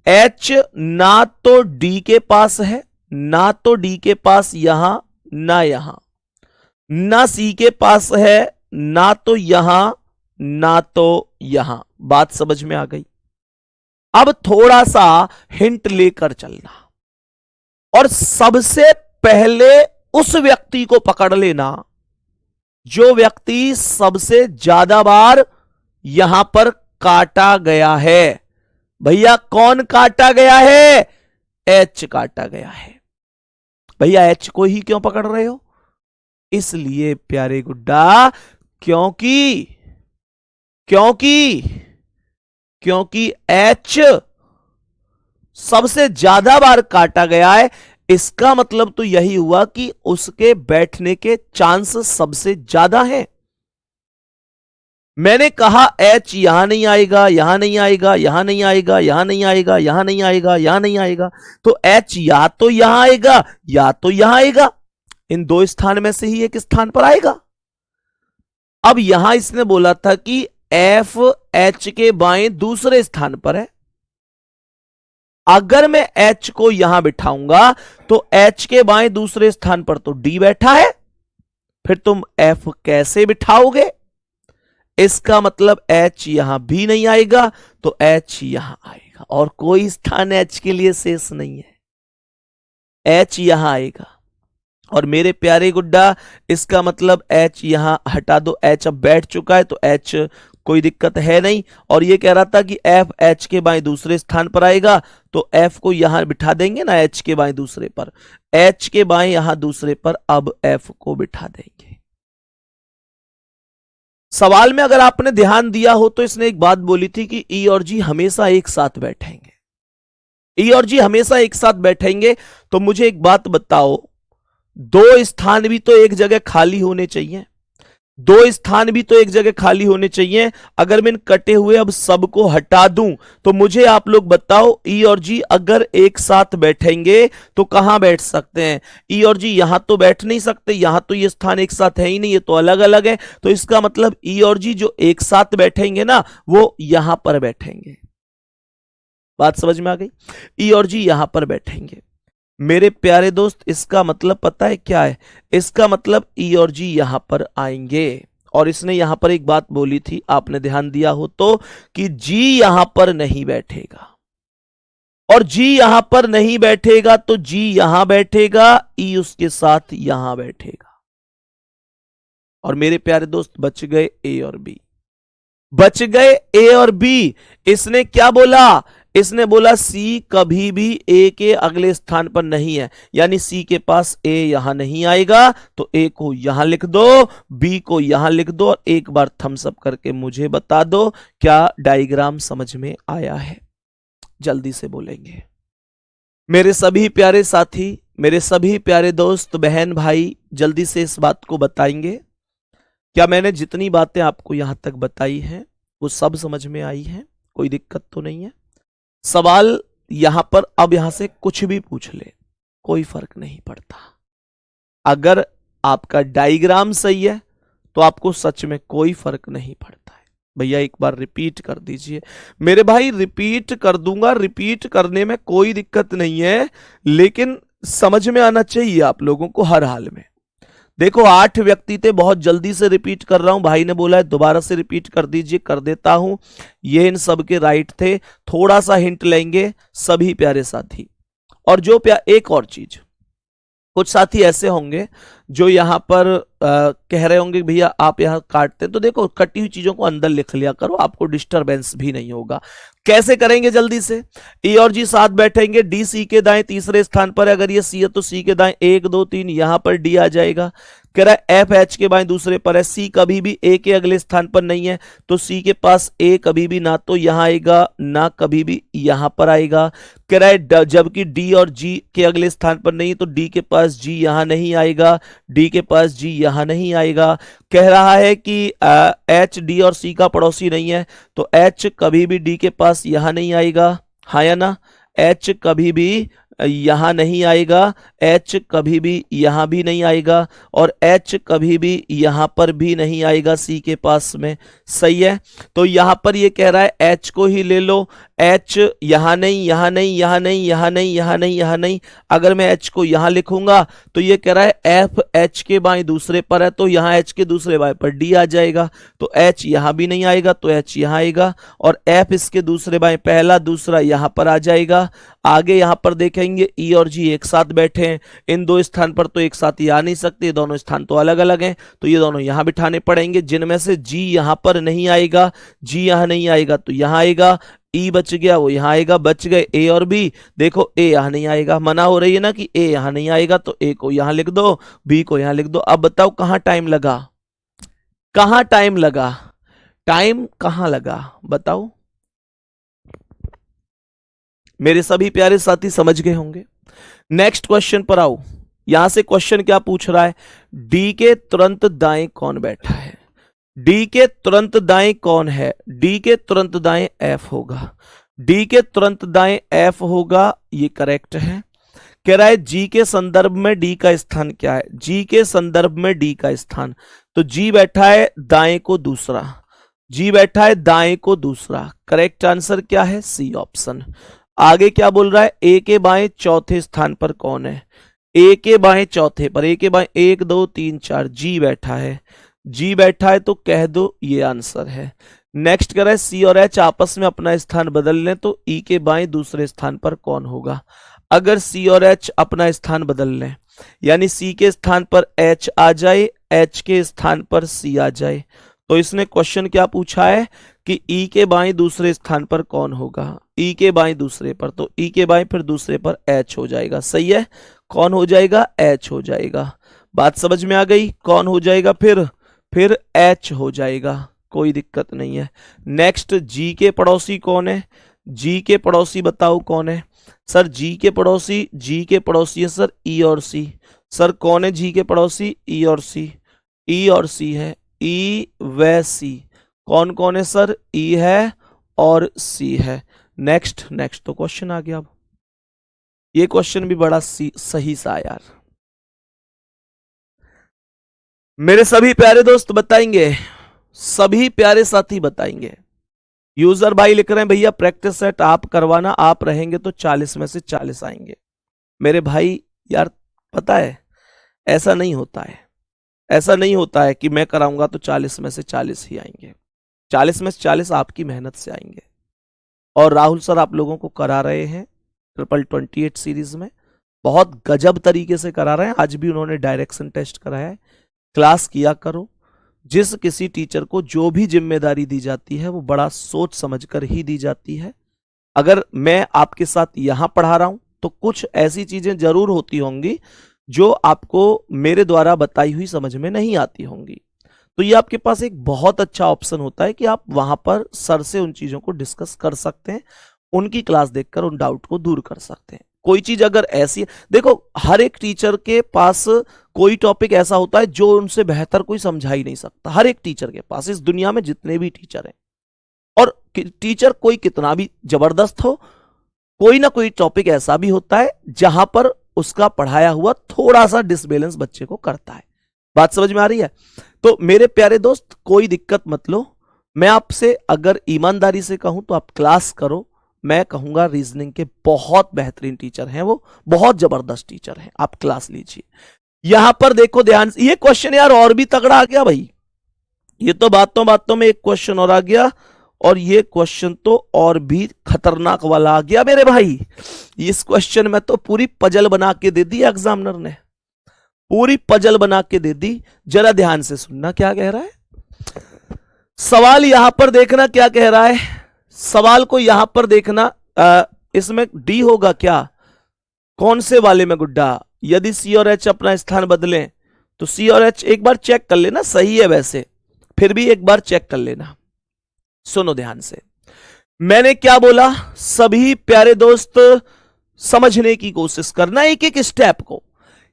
एच ना तो डी के पास है, ना तो डी के पास यहां ना यहां, ना सी के पास है, ना तो यहां ना तो यहां। बात समझ में आ गई? अब थोड़ा सा हिंट लेकर चलना, और सबसे पहले उस व्यक्ति को पकड़ लेना जो व्यक्ति सबसे ज्यादा बार यहां पर काटा गया है। भैया कौन काटा गया है? एच काटा गया है। भैया एच को ही क्यों पकड़ रहे हो? इसलिए प्यारे गुड्डा, क्योंकि क्योंकि क्योंकि एच सबसे ज्यादा बार काटा गया है। इसका मतलब तो यही हुआ कि उसके बैठने के चांस सबसे ज्यादा हैं। मैंने कहा एच यहां नहीं आएगा, यहां नहीं आएगा, यहां नहीं आएगा, यहां नहीं आएगा, यहां नहीं आएगा, यहां नहीं आएगा, तो एच या तो यहां आएगा या तो यहां आएगा। इन दो स्थान में से ही एक स्थान पर आएगा। अब यहां इसने बोला था कि एफ एच के बाएं दूसरे स्थान पर है। अगर मैं एच को यहां बिठाऊंगा तो एच के बाएं दूसरे स्थान पर तो डी बैठा है, फिर तुम एफ कैसे बिठाओगे? इसका मतलब एच यहां भी नहीं आएगा तो एच यहां आएगा, और कोई स्थान एच के लिए शेष नहीं है। एच यहां आएगा। और मेरे प्यारे गुड्डा, इसका मतलब एच यहां हटा दो, एच अब बैठ चुका है तो एच कोई दिक्कत है नहीं। और ये कह रहा था कि एफ एच के बाएं दूसरे स्थान पर आएगा, तो एफ को यहां बिठा देंगे ना, एच के बाएं दूसरे पर, एच के बाएं यहां दूसरे पर, अब एफ को बिठा देंगे। सवाल में अगर आपने ध्यान दिया हो तो इसने एक बात बोली थी कि ई और जी हमेशा एक साथ बैठेंगे, ई और जी हमेशा एक साथ बैठेंगे। तो मुझे एक बात बताओ, दो स्थान भी तो एक जगह खाली होने चाहिए, दो स्थान भी तो एक जगह खाली होने चाहिए। अगर मैं इन कटे हुए अब सबको हटा दूं तो मुझे आप लोग बताओ, ई और जी अगर एक साथ बैठेंगे तो कहां बैठ सकते हैं? ई और जी यहां तो बैठ नहीं सकते, यहां तो ये स्थान एक साथ है ही नहीं, ये तो अलग अलग है। तो इसका मतलब ई और जी जो एक साथ बैठेंगे ना, वो यहां पर बैठेंगे। बात समझ में आ गई? ई और जी यहां पर बैठेंगे। मेरे प्यारे दोस्त, इसका मतलब पता है क्या है? इसका मतलब ई और जी यहां पर आएंगे। और इसने यहां पर एक बात बोली थी, आपने ध्यान दिया हो तो, कि जी यहां पर नहीं बैठेगा, और जी यहां पर नहीं बैठेगा तो जी यहां बैठेगा, ई उसके साथ यहां बैठेगा। और मेरे प्यारे दोस्त, बच गए ए और बी, बच गए ए और बी। इसने क्या बोला? इसने बोला सी कभी भी ए के अगले स्थान पर नहीं है, यानी सी के पास ए यहां नहीं आएगा, तो ए को यहां लिख दो, बी को यहां लिख दो, और एक बार थम्स अप करके मुझे बता दो क्या डायग्राम समझ में आया है। जल्दी से बोलेंगे। मेरे सभी प्यारे साथी, मेरे सभी प्यारे दोस्त, बहन, भाई, जल्दी से इस बात को बताएंगे, क्या मैंने जितनी बातें आपको यहां तक बताई हैं वो सब समझ में आई हैं? कोई दिक्कत तो नहीं है? सवाल यहां पर अब यहां से कुछ भी पूछ ले, कोई फर्क नहीं पड़ता। अगर आपका डायग्राम सही है तो आपको सच में कोई फर्क नहीं पड़ता है। भैया एक बार रिपीट कर दीजिए। मेरे भाई रिपीट कर दूंगा, रिपीट करने में कोई दिक्कत नहीं है, लेकिन समझ में आना चाहिए आप लोगों को हर हाल में। देखो 8 व्यक्ति थे, बहुत जल्दी से रिपीट कर रहा हूं, भाई ने बोला है दोबारा से रिपीट कर दीजिए, कर देता हूं। ये इन सब के राइट थे। थोड़ा सा हिंट लेंगे सभी प्यारे साथी। और जो एक और चीज, कुछ साथी ऐसे होंगे जो यहां पर कह रहे होंगे भैया आप यहां काटते हैं, तो देखो कटी हुई चीजों को अंदर लिख लिया करो, आपको डिस्टरबेंस भी नहीं होगा। कैसे करेंगे? जल्दी से। ई और जी साथ बैठेंगे, डी सी के दाएं तीसरे स्थान पर है, अगर ये सी है तो सी के दाएं 1 2 3, यहां पर डी आ जाएगा। कह रहा है एफ एच के बाएं दूसरे पर है, सी कभी भी ए के अगले स्थान पर नहीं है, तो सी के पास ए कभी भी ना तो यहां आएगा ना कभी भी यहां पर आएगा। कह रहा है जबकि डी और जी के अगले स्थान पर नहीं, तो डी के पास जी यहां नहीं आएगा, डी के पास जी यहां नहीं आएगा। कह रहा है कि एच डी और सी का पड़ोसी नहीं है, तो एच कभी भी डी के पास यहां नहीं आएगा, हाँ या ना? एच कभी भी यहां नहीं आएगा, एच कभी भी यहां भी नहीं आएगा, और एच कभी भी यहां पर भी नहीं आएगा सी के पास में। सही है? तो यहां पर ये कह रहा है एच को ही ले लो, एच यहां नहीं, यहां नहीं, यहां नहीं, यहां नहीं, यहां नहीं, यहां नहीं। अगर मैं एच को यहां लिखूंगा तो ये कह रहा है एफ एच के बाएं दूसरे पर है, तो यहां एच के दूसरे बाएं पर डी आ जाएगा, तो एच यहां भी नहीं आएगा तो एच यहां आएगा, और एफ इसके दूसरे बाएं पहला दूसरा यहां पर आ जाएगा। आगे यहां पर देखें बैठेंगे, ई और जी एक साथ बैठे हैं, इन दो स्थान पर तो एक साथ ही आ नहीं सकते, दोनों स्थान तो अलग अलग हैं, तो ये दोनों यहां बिठाने पड़ेंगे, जिनमें से जी यहां पर नहीं आएगा, जी यहां नहीं आएगा तो यहां आएगा, ई बच गया वो यहां आएगा, बच गए ए और बी। देखो ए यहां नहीं आएगा, मना हो रही है ना कि ए यहां नहीं आएगा, तो ए को यहां लिख दो, बी को यहां लिख दो। अब बताओ कहां टाइम लगा, कहां टाइम लगा, टाइम कहां लगा बताओ। मेरे सभी प्यारे साथी समझ गए होंगे। नेक्स्ट क्वेश्चन पर आओ। यहां से क्वेश्चन क्या पूछ रहा है, डी के तुरंत दाएं कौन बैठा है, डी के तुरंत दाएं कौन है, डी के तुरंत दाएं एफ होगा, डी के तुरंत दाएं एफ होगा, ये करेक्ट है। कह रहा है जी के संदर्भ में डी का स्थान क्या है, जी के संदर्भ में डी का स्थान, तो जी बैठा है दाएं को दूसरा, जी बैठा है दाएं को दूसरा, करेक्ट आंसर क्या है, सी ऑप्शन। आगे क्या बोल रहा है, ए के बाएं चौथे स्थान पर कौन है, ए के बाएं चौथे पर, ए के बाएं 1 2 3 4, जी बैठा है, जी बैठा है तो कह दो ये आंसर है। नेक्स्ट कह रहा है सी और एच आपस में अपना स्थान बदल लें तो ई के बाएं दूसरे स्थान पर कौन होगा। अगर सी और एच अपना स्थान बदल लें, यानी सी के स्थान पर एच आ जाए, एच के स्थान पर सी आ जाए, तो इसने क्वेश्चन क्या पूछा है कि ई के बाएं दूसरे स्थान पर कौन होगा, ई के बाएं दूसरे पर, तो ई के बाएं फिर दूसरे पर एच हो जाएगा, सही है। कौन हो जाएगा, एच हो जाएगा। बात समझ में आ गई, कौन हो जाएगा, फिर एच हो जाएगा, कोई दिक्कत नहीं है। नेक्स्ट जी के पड़ोसी कौन है, जी के पड़ोसी बताओ कौन है। सर जी के पड़ोसी है सर ई और सी। सर कौन है जी के पड़ोसी, ई और सी, ई और सी है, ई व सी। कौन कौन है सर, ई है और सी है। नेक्स्ट तो क्वेश्चन आ गया। अब ये क्वेश्चन भी बड़ा सही सा यार। मेरे सभी प्यारे दोस्त बताएंगे, सभी प्यारे साथी बताएंगे। यूजर भाई लिख रहे हैं भैया प्रैक्टिस सेट आप करवाना, आप रहेंगे तो 40 में से 40 आएंगे। मेरे भाई यार पता है ऐसा नहीं होता है, ऐसा नहीं होता है कि मैं कराऊंगा तो 40 में से 40 ही आएंगे। 40 में से 40 आपकी मेहनत से आएंगे। और राहुल सर आप लोगों को करा रहे हैं 28 सीरीज में, बहुत गजब तरीके से करा रहे हैं। आज भी उन्होंने डायरेक्शन टेस्ट कराया है। क्लास किया करो। जिस किसी टीचर को जो भी जिम्मेदारी दी जाती है वो बड़ा सोच समझकर ही दी जाती है। अगर मैं आपके साथ यहां पढ़ा रहा हूं तो कुछ ऐसी चीजें जरूर होती होंगी जो आपको मेरे द्वारा बताई हुई समझ में नहीं आती होंगी, तो ये आपके पास एक बहुत अच्छा ऑप्शन होता है कि आप वहां पर सर से उन चीजों को डिस्कस कर सकते हैं, उनकी क्लास देखकर उन डाउट को दूर कर सकते हैं। कोई चीज अगर ऐसी है, देखो हर एक टीचर के पास कोई टॉपिक ऐसा होता है जो उनसे बेहतर कोई समझा ही नहीं सकता। हर एक टीचर के पास, इस दुनिया में जितने भी टीचर हैं, और टीचर कोई कितना भी जबरदस्त हो, कोई ना कोई टॉपिक ऐसा भी होता है जहां पर उसका पढ़ाया हुआ थोड़ा सा डिसबैलेंस बच्चे को करता है। बात समझ में आ रही है। तो मेरे प्यारे दोस्त कोई दिक्कत मत लो। मैं आपसे अगर ईमानदारी से कहूं तो आप क्लास करो। मैं कहूंगा रीजनिंग के बहुत बेहतरीन टीचर हैं, वो बहुत जबरदस्त टीचर हैं, आप क्लास लीजिए। यहां पर देखो ध्यान से, ये क्वेश्चन यार और भी तगड़ा आ गया भाई। ये तो बातों में एक क्वेश्चन और आ गया, और ये क्वेश्चन तो और भी खतरनाक वाला आ गया मेरे भाई। इस क्वेश्चन में तो पूरी पजल बना के दे दी एग्जामिनर ने, पूरी पजल बना के दे दी। जरा ध्यान से सुनना क्या कह रहा है। सवाल यहां पर देखना क्या कह रहा है, सवाल को यहां पर देखना। इसमें डी होगा क्या, कौन से वाले में गुड्डा। यदि सी और एच अपना स्थान बदलें तो सी और एच एक बार चेक कर लेना, सही है वैसे, फिर भी एक बार चेक कर लेना। सुनो ध्यान से, मैंने क्या बोला, सभी प्यारे दोस्त समझने की कोशिश करना एक एक स्टेप को।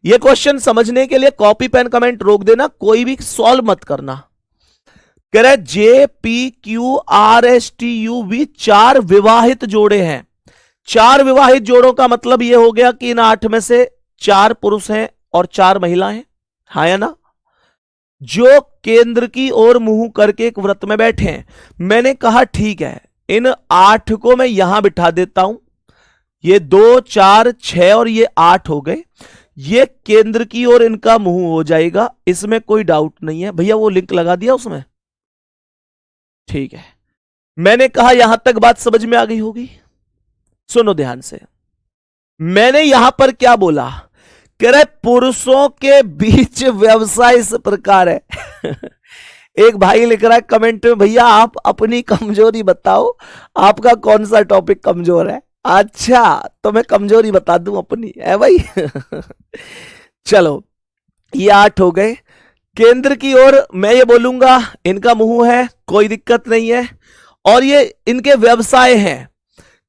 यह क्वेश्चन समझने के लिए कॉपी पेन कमेंट रोक देना, कोई भी सॉल्व मत करना। कह रहा है J P Q R S T U V 4 विवाहित जोड़े हैं। 4 विवाहित जोड़ों का मतलब यह हो गया कि इन 8 में से 4 पुरुष हैं और 4 महिलाएं हैं, हाँ या ना, जो केंद्र की ओर मुंह करके एक व्रत में बैठे हैं। मैंने कहा ठीक है, इन 8 को मैं यहां बिठा देता हूं, ये 2 4 6 और ये 8 हो गए, ये केंद्र की ओर इनका मुंह हो जाएगा, इसमें कोई डाउट नहीं है। भैया वो लिंक लगा दिया उसमें, ठीक है। मैंने कहा यहां तक बात समझ में आ गई होगी। सुनो ध्यान से, मैंने यहां पर क्या बोला, कह रहे पुरुषों के बीच व्यवसाय इस प्रकार है। एक भाई लिख रहा है कमेंट में, भैया आप अपनी कमजोरी बताओ, आपका कौन सा टॉपिक कमजोर है। अच्छा, तो मैं कमजोरी बता दूं अपनी, है भाई। चलो, ये 8 हो गए। केंद्र की ओर मैं ये बोलूंगा, इनका मुंह है, कोई दिक्कत नहीं है। और ये इनके व्यवसाय हैं,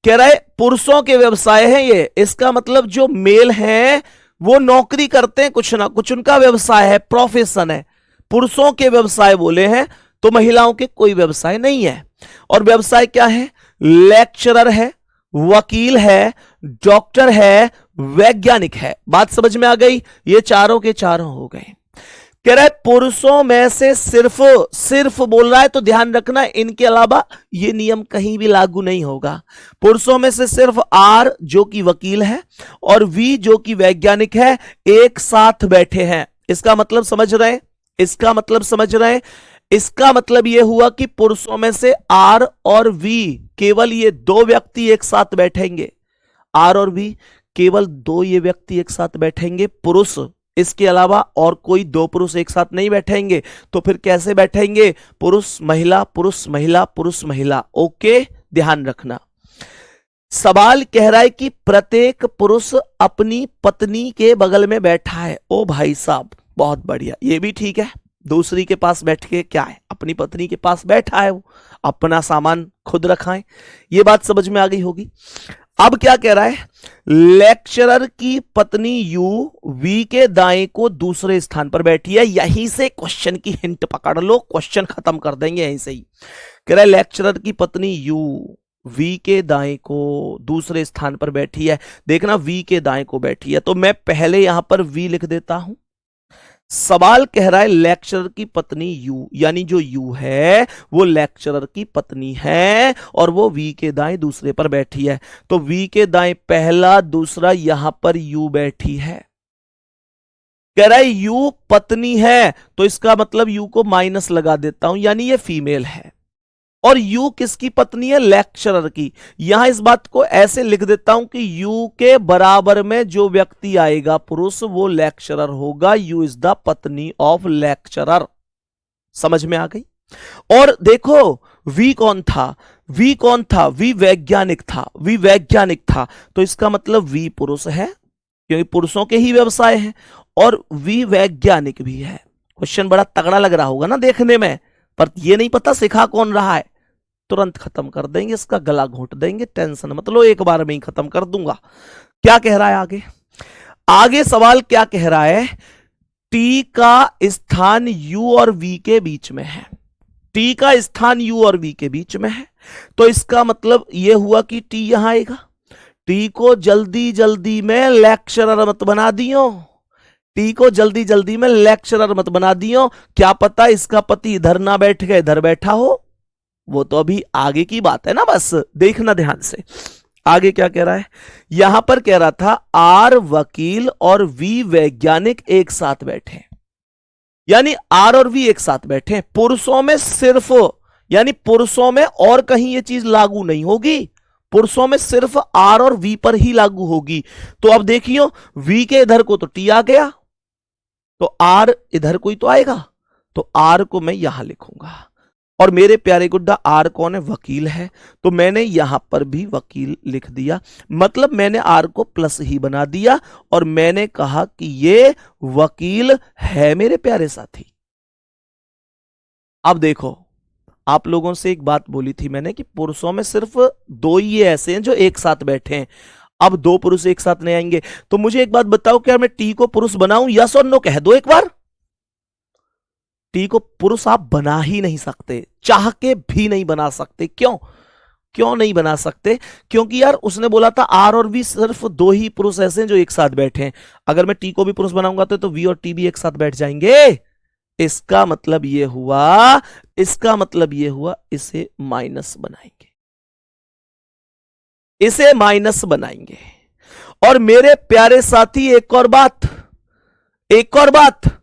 कह रहे पुरुषों के व्यवसाय हैं ये, इसका मतलब जो मेल हैं वो नौकरी करते हैं, कुछ ना कुछ उनका व्यवसाय है, प्रोफेशन है। पुरुषों के व्यवसाय बोले हैं, तो महिलाओं के कोई व्यवसाय नहीं है। और व्यवसाय क्या है, लेक्चरर है, वकील है, डॉक्टर है, वैज्ञानिक है। बात समझ में आ गई, ये चारों के चारों हो गए। कह रहा है पुरुषों में से सिर्फ बोल रहा है, तो ध्यान रखना इनके अलावा ये नियम कहीं भी लागू नहीं होगा। पुरुषों में से सिर्फ आर जो कि वकील है और वी जो कि वैज्ञानिक है एक साथ बैठे हैं। इसका मतलब समझ रहे हैं, इसका मतलब समझ रहे हैं। इसका मतलब यह हुआ कि पुरुषों में से आर और वी, केवल ये 2 व्यक्ति एक साथ बैठेंगे। आर और वी, केवल 2 ये व्यक्ति एक साथ बैठेंगे, पुरुष, इसके अलावा और कोई 2 पुरुष एक साथ नहीं बैठेंगे। तो फिर कैसे बैठेंगे, पुरुष महिला पुरुष महिला पुरुष महिला। ओके, ध्यान रखना। सवाल कह रहा है कि प्रत्येक पुरुष अपनी पत्नी के बगल में बैठा है। ओ भाई साहब, बहुत बढ़िया, ये भी ठीक है। दूसरी के पास बैठ के क्या है, अपनी पत्नी के पास बैठा है, वो अपना सामान खुद रखाएं। ये बात समझ में आ गई होगी। अब क्या कह रहा है, लेक्चरर की पत्नी यू वी के दाएं को दूसरे स्थान पर बैठी है। यहीं से क्वेश्चन की हिंट पकड़ लो, क्वेश्चन खत्म कर देंगे यहीं से ही। कह रहा है लेक्चरर की पत्नी यू वी के दाएं को दूसरे स्थान पर बैठी है। देखना, वी के दाएं को बैठी है, तो मैं पहले यहां पर वी लिख देता हूं। सवाल कह रहा है लेक्चरर की पत्नी यू, यानी जो यू है वो लेक्चरर की पत्नी है और वो वी के दाएं दूसरे पर बैठी है। तो वी के दाएं पहला, दूसरा, यहां पर यू बैठी है। कह रहा है यू पत्नी है, तो इसका मतलब यू को माइनस लगा देता हूं, यानी ये फीमेल है। और यू किसकी पत्नी है, लेक्चरर की। यहां इस बात को ऐसे लिख देता हूं कि यू के बराबर में जो व्यक्ति आएगा पुरुष, वो लेक्चरर होगा। यू इज द पत्नी ऑफ लेक्चरर। समझ में आ गई। और देखो वी कौन था, वी कौन था, वी वैज्ञानिक था, वी वैज्ञानिक था। तो इसका मतलब वी पुरुष है, क्योंकि पुरुषों के ही व्यवसाय है, और वी वैज्ञानिक भी है। क्वेश्चन बड़ा तगड़ा लग रहा होगा ना देखने में, पर ये नहीं पता सिखा कौन रहा है। तुरंत खत्म कर देंगे, इसका गला घोंट देंगे, टेंशन मत लो, एक बार में ही खत्म कर दूंगा। क्या कह रहा है आगे, आगे सवाल क्या कह रहा है, टी का स्थान यू और वी के बीच में है। टी का स्थान यू और वी के बीच में है, तो इसका मतलब यह हुआ कि टी यहां आएगा। टी को जल्दी जल्दी में लेक्चरर मत बना दियो, टी को जल्दी जल्दी में लेक्चरर मत बना दियो। क्या पता इसका पति इधर ना बैठ के इधर बैठा हो, वो तो अभी आगे की बात है ना, बस देखना ध्यान से। आगे क्या कह रहा है, यहां पर कह रहा था आर वकील और वी वैज्ञानिक एक साथ बैठे, यानी आर और वी एक साथ बैठे। पुरुषों में सिर्फ, यानी पुरुषों में और कहीं ये चीज लागू नहीं होगी, पुरुषों में सिर्फ आर और वी पर ही लागू होगी। तो अब देखियो, वी के इधर को तो टी आ गया, तो आर इधर कोई तो आएगा, तो आर को मैं यहां लिखूंगा। और मेरे प्यारे गुड्डा आर कौन है, वकील है, तो मैंने यहां पर भी वकील लिख दिया। मतलब मैंने आर को प्लस ही बना दिया और मैंने कहा कि ये वकील है मेरे प्यारे साथी। अब देखो, आप लोगों से एक बात बोली थी मैंने कि पुरुषों में सिर्फ 2 ही ऐसे हैं जो एक साथ बैठे हैं। अब 2 पुरुष एक साथ नहीं आएंगे, तो मुझे एक बात बताओ, क्या मैं टी को पुरुष बनाऊं, यस और नो कह दो एक बार। टी को पुरुष आप बना ही नहीं सकते, चाह के भी नहीं बना सकते। क्यों, क्यों नहीं बना सकते, क्योंकि यार उसने बोला था आर और वी सिर्फ 2 ही पुरुष ऐसे हैं जो एक साथ बैठे हैं। अगर मैं टी को भी पुरुष बनाऊंगा तो वी और टी भी एक साथ बैठ जाएंगे। इसका मतलब ये हुआ, इसका मतलब ये हुआ, इसे माइनस बनाएंगे, इसे माइनस बनाएंगे। और मेरे प्यारे साथी एक और बात, एक और बात,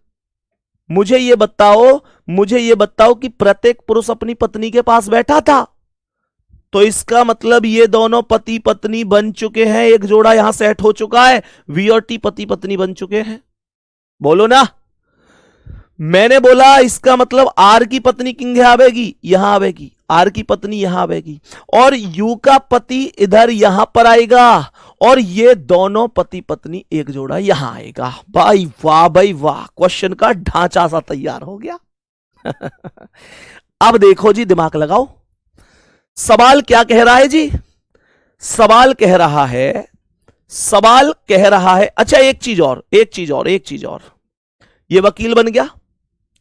मुझे ये बताओ, मुझे ये बताओ कि प्रत्येक पुरुष अपनी पत्नी के पास बैठा था, तो इसका मतलब ये दोनों पति पत्नी बन चुके हैं, एक जोड़ा यहां सेट हो चुका है, वी और टी पति पत्नी बन चुके हैं। बोलो ना, मैंने बोला इसका मतलब आर की पत्नी किंग आवेगी, यहां आवेगी, आर की पत्नी यहां आवेगी, और यू का पति इधर यहां पर आएगा, और ये दोनों पति पत्नी एक जोड़ा यहां आएगा। भाई वाह, क्वेश्चन का ढांचा सा तैयार हो गया। अब देखो जी, दिमाग लगाओ, सवाल क्या कह रहा है जी? सवाल कह रहा है, अच्छा एक चीज और, ये वकील बन गया,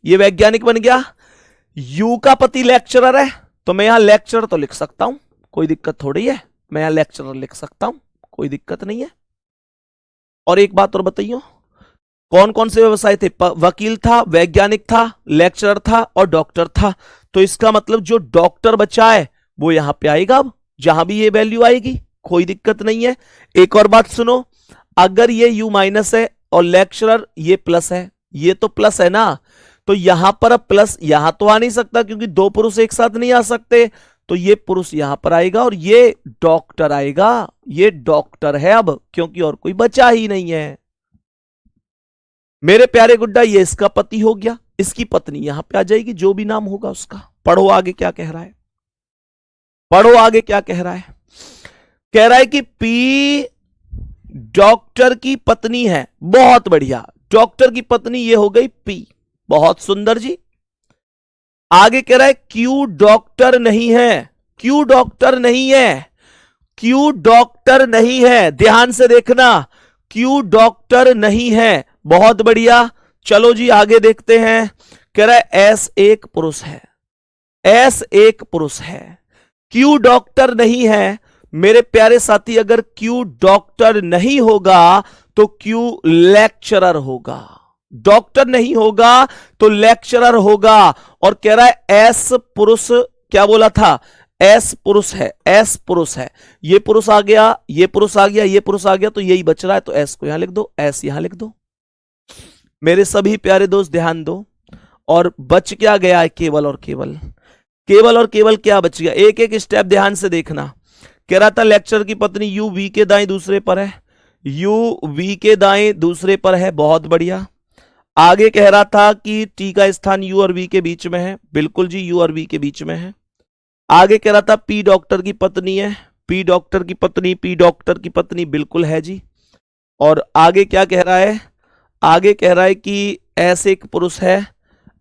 ये वैज्ञानिक बन गया, यू का पति लेक्चरर है, तो मैं यहां लेक्चरर तो लिख सकता हूं, कोई दिक्कत थोड़ी है, मैं यहां लेक्चरर लिख सकता हूं, कोई दिक्कत नहीं है। और एक बात और बताइए, कौन कौन से व्यवसाय थे? वकील था, वैज्ञानिक था, लेक्चरर था और डॉक्टर था। तो इसका मतलब जो डॉक्टर बचा है वो यहां पे आएगा, अब जहां भी ये वैल्यू आएगी कोई दिक्कत नहीं है। एक और बात सुनो, अगर ये यू माइनस है और लेक्चरर ये प्लस है, ये तो प्लस है ना, तो यहां पर अब प्लस यहां तो आ नहीं सकता क्योंकि दो पुरुष एक साथ नहीं आ सकते, तो ये पुरुष यहां पर आएगा और ये डॉक्टर आएगा, ये डॉक्टर है अब, क्योंकि और कोई बचा ही नहीं है। मेरे प्यारे गुड्डा, ये इसका पति हो गया, इसकी पत्नी यहां पे आ जाएगी, जो भी नाम होगा उसका। पढ़ो आगे क्या कह रहा है, पढ़ो आगे क्या कह रहा है। कह रहा है कि पी डॉक्टर की पत्नी है, बहुत बढ़िया, डॉक्टर की पत्नी ये हो गई पी, बहुत सुंदर जी। आगे कह रहा है क्यू डॉक्टर नहीं है, क्यू डॉक्टर नहीं है, क्यू डॉक्टर नहीं है, ध्यान से देखना, क्यू डॉक्टर नहीं है, बहुत बढ़िया। चलो जी आगे देखते हैं। कह रहा है एस एक पुरुष है, एस एक पुरुष है, क्यू डॉक्टर नहीं है। मेरे प्यारे साथी, अगर क्यू डॉक्टर नहीं होगा तो क्यू लेक्चरर होगा, डॉक्टर नहीं होगा तो लेक्चरर होगा। और कह रहा है एस पुरुष, क्या बोला था? एस पुरुष है, एस पुरुष है, ये पुरुष आ गया, ये पुरुष आ गया, ये पुरुष आ गया, तो यही बच रहा है, तो एस को यहां लिख दो, एस यहां लिख दो। मेरे सभी प्यारे दोस्त ध्यान दो, और बच क्या गया है? केवल और केवल, केवल और केवल क्या बच गया? एक एक स्टेप ध्यान से देखना। कह रहा था लेक्चर की पत्नी यू वी के दाएं दूसरे पर है, यू वी के दाएं दूसरे पर है, बहुत बढ़िया। आगे कह रहा था कि टी का स्थान यू और वी के बीच में है, बिल्कुल जी, यू और वी के बीच में है। आगे कह रहा था पी डॉक्टर की पत्नी है, पी डॉक्टर की पत्नी, पी डॉक्टर की पत्नी बिल्कुल है जी। और आगे क्या कह रहा है? आगे कह रहा है कि एस एक पुरुष है,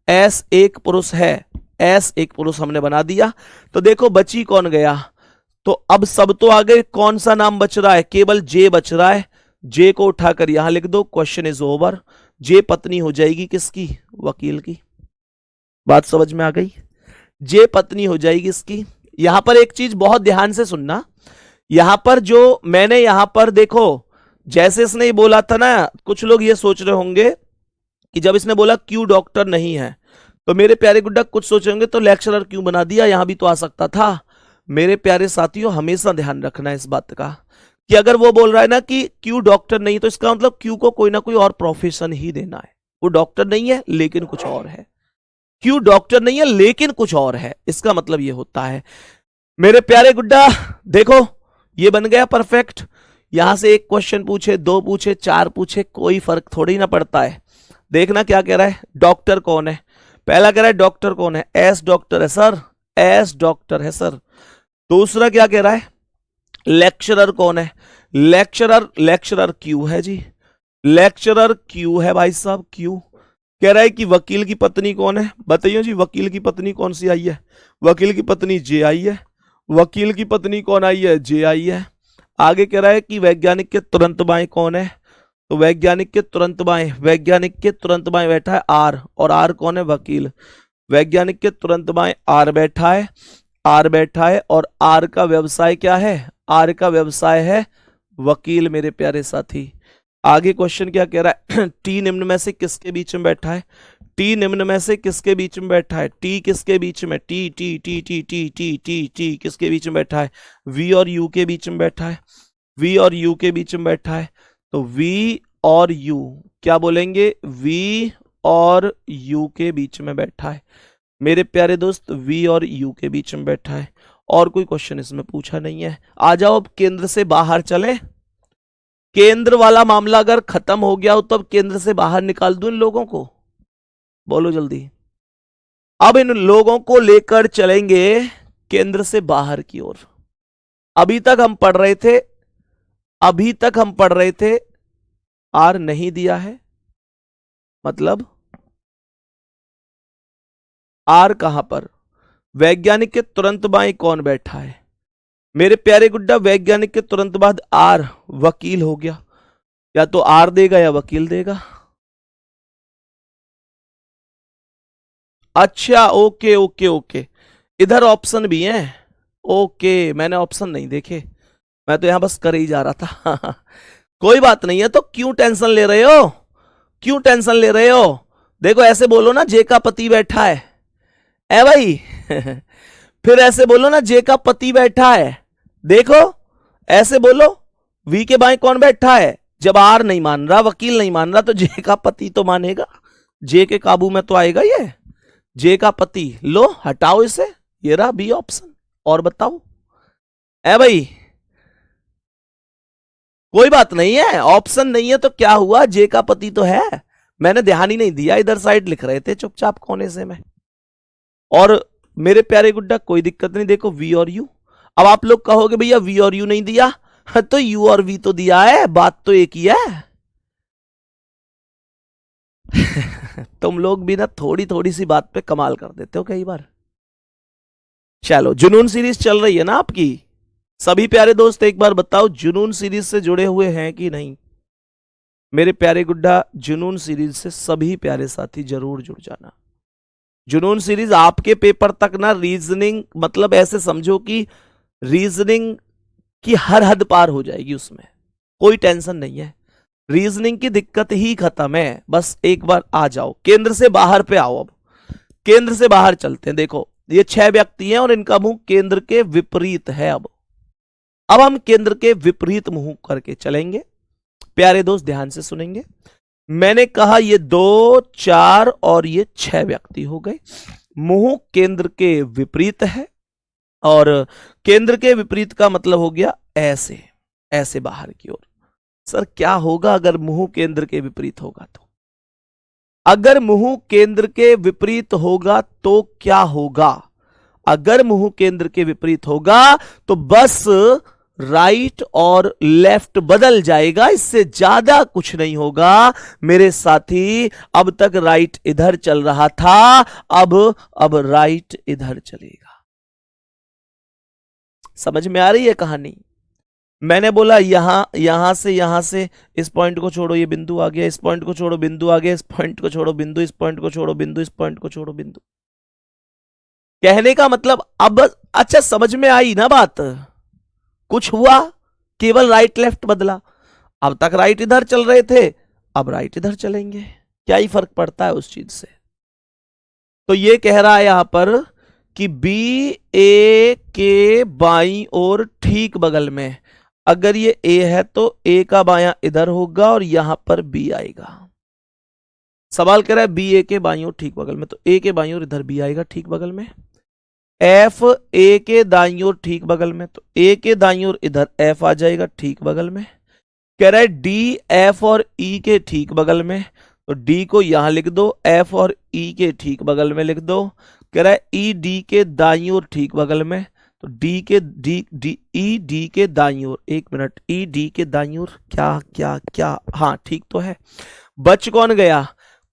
एस एक पुरुष है, एस एक पुरुष हमने बना दिया। तो देखो बची कौन गया? तो अब सब तो आ गए, कौन सा नाम बच रहा है? केवल जे बच रहा है, जे को उठाकर यहां लिख दो, क्वेश्चन इज ओवर। जे पत्नी हो जाएगी किसकी? वकील की। बात समझ में आ गई? जे पत्नी हो जाएगी इसकी। यहां पर एक चीज बहुत ध्यान से सुनना, यहां पर जो मैंने यहां पर देखो, जैसे इसने ये बोला था ना, कुछ लोग ये सोच रहे होंगे कि जब इसने बोला क्यों डॉक्टर नहीं है, तो मेरे प्यारे गुड्डा कुछ सोचे होंगे तो लेक्चरर क्यों बना दिया, यहां भी तो आ सकता था। मेरे प्यारे साथियों, हमेशा ध्यान रखना है इस बात का कि अगर वो बोल रहा है ना कि क्यों डॉक्टर नहीं, तो इसका मतलब क्यों को कोई ना कोई और प्रोफेशन ही देना है। वो डॉक्टर नहीं है लेकिन कुछ और है, क्यों डॉक्टर नहीं है लेकिन कुछ और है, इसका मतलब ये होता है। मेरे प्यारे गुड्डा देखो, ये बन गया परफेक्ट। यहां से एक क्वेश्चन पूछे, दो पूछे, चार पूछे, कोई फर्क थोड़ी ना पड़ता है। देखना क्या कह रहा है, डॉक्टर कौन है? पहला कह रहा है डॉक्टर कौन है? एस डॉक्टर है सर, एस डॉक्टर है सर। दूसरा क्या कह रहा है? लेक्चरर कौन है? लेक्चरर, लेक्चरर क्यू है जी, लेक्चरर क्यू है भाई साहब, क्यू। कह रहा है कि वकील की पत्नी कौन है? बताइए जी, वकील की पत्नी कौन सी आई है? वकील की पत्नी जे आई है। वकील की पत्नी कौन आई है? जे आई है। आगे कह रहा है कि वैज्ञानिक के तुरंत बाएं कौन है? तो वैज्ञानिक के तुरंत बाएं, वैज्ञानिक के तुरंत बाएं बैठा है आर, और आर कौन है? वकील। वैज्ञानिक के तुरंत बाएं आर बैठा है, आर बैठा है, और आर का व्यवसाय क्या है? आर का व्यवसाय है वकील। मेरे प्यारे साथी, आगे क्वेश्चन क्या कह रहा है? टी निम्न में से किसके बीच में बैठा है? टी निम्न में से किसके बीच में बैठा है? टी किसके बीच में? T T T T T T T T किसके बीच में बैठा है? वी और यू के बीच में बैठा है, वी और यू के बीच में बैठा है। तो वी और यू क्या बोलेंगे? वी और यू के बीच में बैठा है। मेरे प्यारे दोस्त, वी और यू के बीच में बैठा है। और कोई क्वेश्चन इसमें पूछा नहीं है। आ जाओ अब केंद्र से बाहर चले। केंद्र वाला मामला अगर खत्म हो गया हो तो अब केंद्र से बाहर निकाल दूं इन लोगों को, बोलो जल्दी। अब इन लोगों को लेकर चलेंगे केंद्र से बाहर की ओर। अभी तक हम पढ़ रहे थे आर नहीं दिया है, मतलब आर कहां पर, वैज्ञानिक के तुरंत बाएं कौन बैठा है मेरे प्यारे गुड्डा, वैज्ञानिक के तुरंत बाद आर वकील हो गया, या तो आर देगा या वकील देगा। अच्छा ओके ओके ओके, इधर ऑप्शन भी हैं। ओके, मैंने ऑप्शन नहीं देखे, मैं तो यहां बस कर ही जा रहा था। कोई बात नहीं है, तो क्यों टेंशन ले रहे हो, क्यों टेंशन ले रहे हो। देखो ऐसे बोलो ना, जे का पति बैठा है, ए भाई। फिर ऐसे बोलो ना, जे का पति बैठा है। देखो ऐसे बोलो, वी के बाएं कौन बैठा है। जब आर नहीं मान रहा, वकील नहीं मान रहा, तो जे का पति तो मानेगा, जे के काबू में तो आएगा ये, जे का पति। लो हटाओ इसे, ये रहा बी ऑप्शन। और बताओ ए भाई, कोई बात नहीं है, ऑप्शन नहीं है तो क्या हुआ, जे का पति तो है। मैंने ध्यान ही नहीं दिया, इधर साइड लिख रहे थे चुपचाप कोने से में। और मेरे प्यारे गुड्डा कोई दिक्कत नहीं, देखो वी और यू। अब आप लोग कहोगे भैया वी और यू नहीं दिया, तो यू और वी तो दिया है, बात तो एक ही है। तुम लोग भी ना थोड़ी थोड़ी सी बात पे कमाल कर देते हो कई बार। चलो, जुनून सीरीज चल रही है ना आपकी। सभी प्यारे दोस्त एक बार बताओ, जुनून सीरीज से जुड़े हुए हैं कि नहीं। मेरे प्यारे गुड्डा, जुनून सीरीज से सभी प्यारे साथी जरूर जुड़ जाना। जुनून सीरीज आपके पेपर तक ना रीजनिंग, मतलब ऐसे समझो कि रीजनिंग की हर हद पार हो जाएगी, उसमें कोई टेंशन नहीं है। रीजनिंग की दिक्कत ही खत्म है, बस एक बार आ जाओ। केंद्र से बाहर पे आओ, अब केंद्र से बाहर चलते हैं। देखो ये 6 व्यक्ति हैं और इनका मुंह केंद्र के विपरीत है। अब हम केंद्र के विपरीत मुंह करके चलेंगे। प्यारे दोस्त ध्यान से सुनेंगे, मैंने कहा ये 2, 4 और ये 6 व्यक्ति हो गए। मुंह केंद्र के विपरीत है, और केंद्र के विपरीत का मतलब हो गया ऐसे, ऐसे बाहर की ओर। सर क्या होगा अगर मुंह केंद्र के विपरीत होगा तो, अगर मुंह केंद्र के विपरीत होगा तो क्या होगा। अगर मुंह केंद्र के विपरीत होगा तो बस राइट और लेफ्ट बदल जाएगा, इससे ज्यादा कुछ नहीं होगा मेरे साथी। अब तक राइट इधर चल रहा था, अब राइट इधर चलेगा। समझ में आ रही है कहानी। मैंने बोला यहां से इस पॉइंट को छोड़ो, ये बिंदु आ गया, इस पॉइंट को छोड़ो, बिंदु आ गया, इस पॉइंट को छोड़ो, बिंदु, इस पॉइंट को छोड़ो, बिंदु, इस पॉइंट को छोड़ो, बिंदु। कहने का मतलब अब अच्छा समझ में आई ना बात। कुछ हुआ, केवल राइट लेफ्ट बदला। अब तक राइट इधर चल रहे थे, अब राइट इधर चलेंगे, क्या ही फर्क पड़ता है उस चीज से। तो ये कह रहा है यहां पर कि बी ए के बाईं ओर ठीक बगल में, अगर ये ए है तो ए का बायां इधर होगा और यहां पर बी आएगा। सवाल कह रहा है बी ए के बाईं ओर ठीक बगल में, तो ए के बाईं ओर इधर बी आएगा ठीक बगल में। एफ ए के दाईं ओर ठीक बगल में, तो ए के दाईं ओर इधर एफ आ जाएगा ठीक बगल में। कह रहा है डी एफ और ई के ठीक बगल में, तो डी को यहां लिख दो, एफ और ई के ठीक बगल में लिख दो। कह रहा है ई डी के दाईं ओर ठीक बगल में, तो डी ई डी के दाईं ओर, एक मिनट, ई डी के दाईं ओर क्या क्या क्या, हाँ ठीक तो है। बच कौन गया,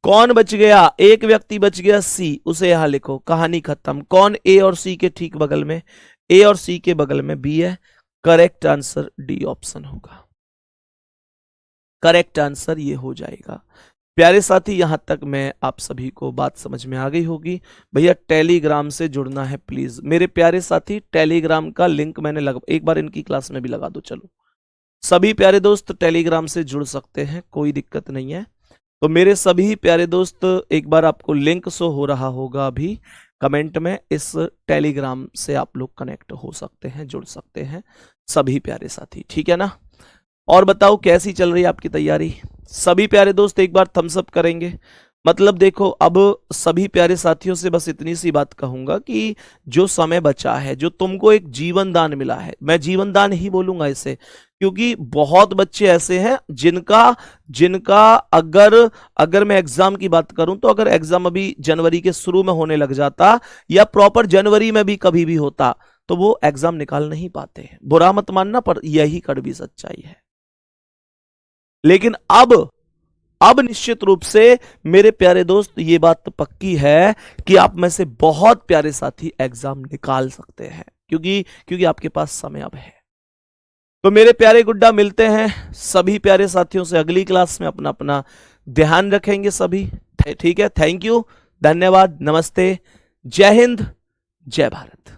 कौन बच गया, एक व्यक्ति बच गया सी, उसे यहां लिखो, कहानी खत्म। कौन, ए और सी के ठीक बगल में, ए और सी के बगल में बी है। करेक्ट आंसर डी ऑप्शन होगा, करेक्ट आंसर ये हो जाएगा। प्यारे साथी यहां तक मैं आप सभी को बात समझ में आ गई होगी। भैया टेलीग्राम से जुड़ना है प्लीज मेरे प्यारे साथी, टेलीग्राम का लिंक मैंने एक बार इनकी क्लास में भी लगा दो। चलो सभी प्यारे दोस्त टेलीग्राम से जुड़ सकते हैं, कोई दिक्कत नहीं है। तो मेरे सभी प्यारे दोस्त एक बार आपको लिंक शो हो रहा होगा अभी कमेंट में, इस टेलीग्राम से आप लोग कनेक्ट हो सकते हैं, जुड़ सकते हैं सभी प्यारे साथी, ठीक है ना। और बताओ कैसी चल रही है आपकी तैयारी। सभी प्यारे दोस्त एक बार थम्स अप करेंगे, मतलब देखो, अब सभी प्यारे साथियों से बस इतनी सी बात कहूंगा कि जो समय बचा है, जो तुमको एक जीवन दान मिला है, मैं जीवन दान ही बोलूंगा इसे, क्योंकि बहुत बच्चे ऐसे हैं जिनका जिनका अगर अगर मैं एग्जाम की बात करूं तो अगर एग्जाम अभी जनवरी के शुरू में होने लग जाता या प्रॉपर जनवरी में भी कभी भी होता तो वो एग्जाम निकाल नहीं पाते हैं। बुरा मत मानना, पर यही कड़वी सच्चाई है। लेकिन अब निश्चित रूप से मेरे प्यारे दोस्त ये बात तो पक्की है कि आप में से बहुत प्यारे साथी एग्जाम निकाल सकते हैं, क्योंकि आपके पास समय अब है। तो मेरे प्यारे गुड्डा, मिलते हैं सभी प्यारे साथियों से अगली क्लास में। अपना अपना ध्यान रखेंगे सभी, ठीक है। थैंक यू, धन्यवाद, नमस्ते, जय हिंद, जय भारत।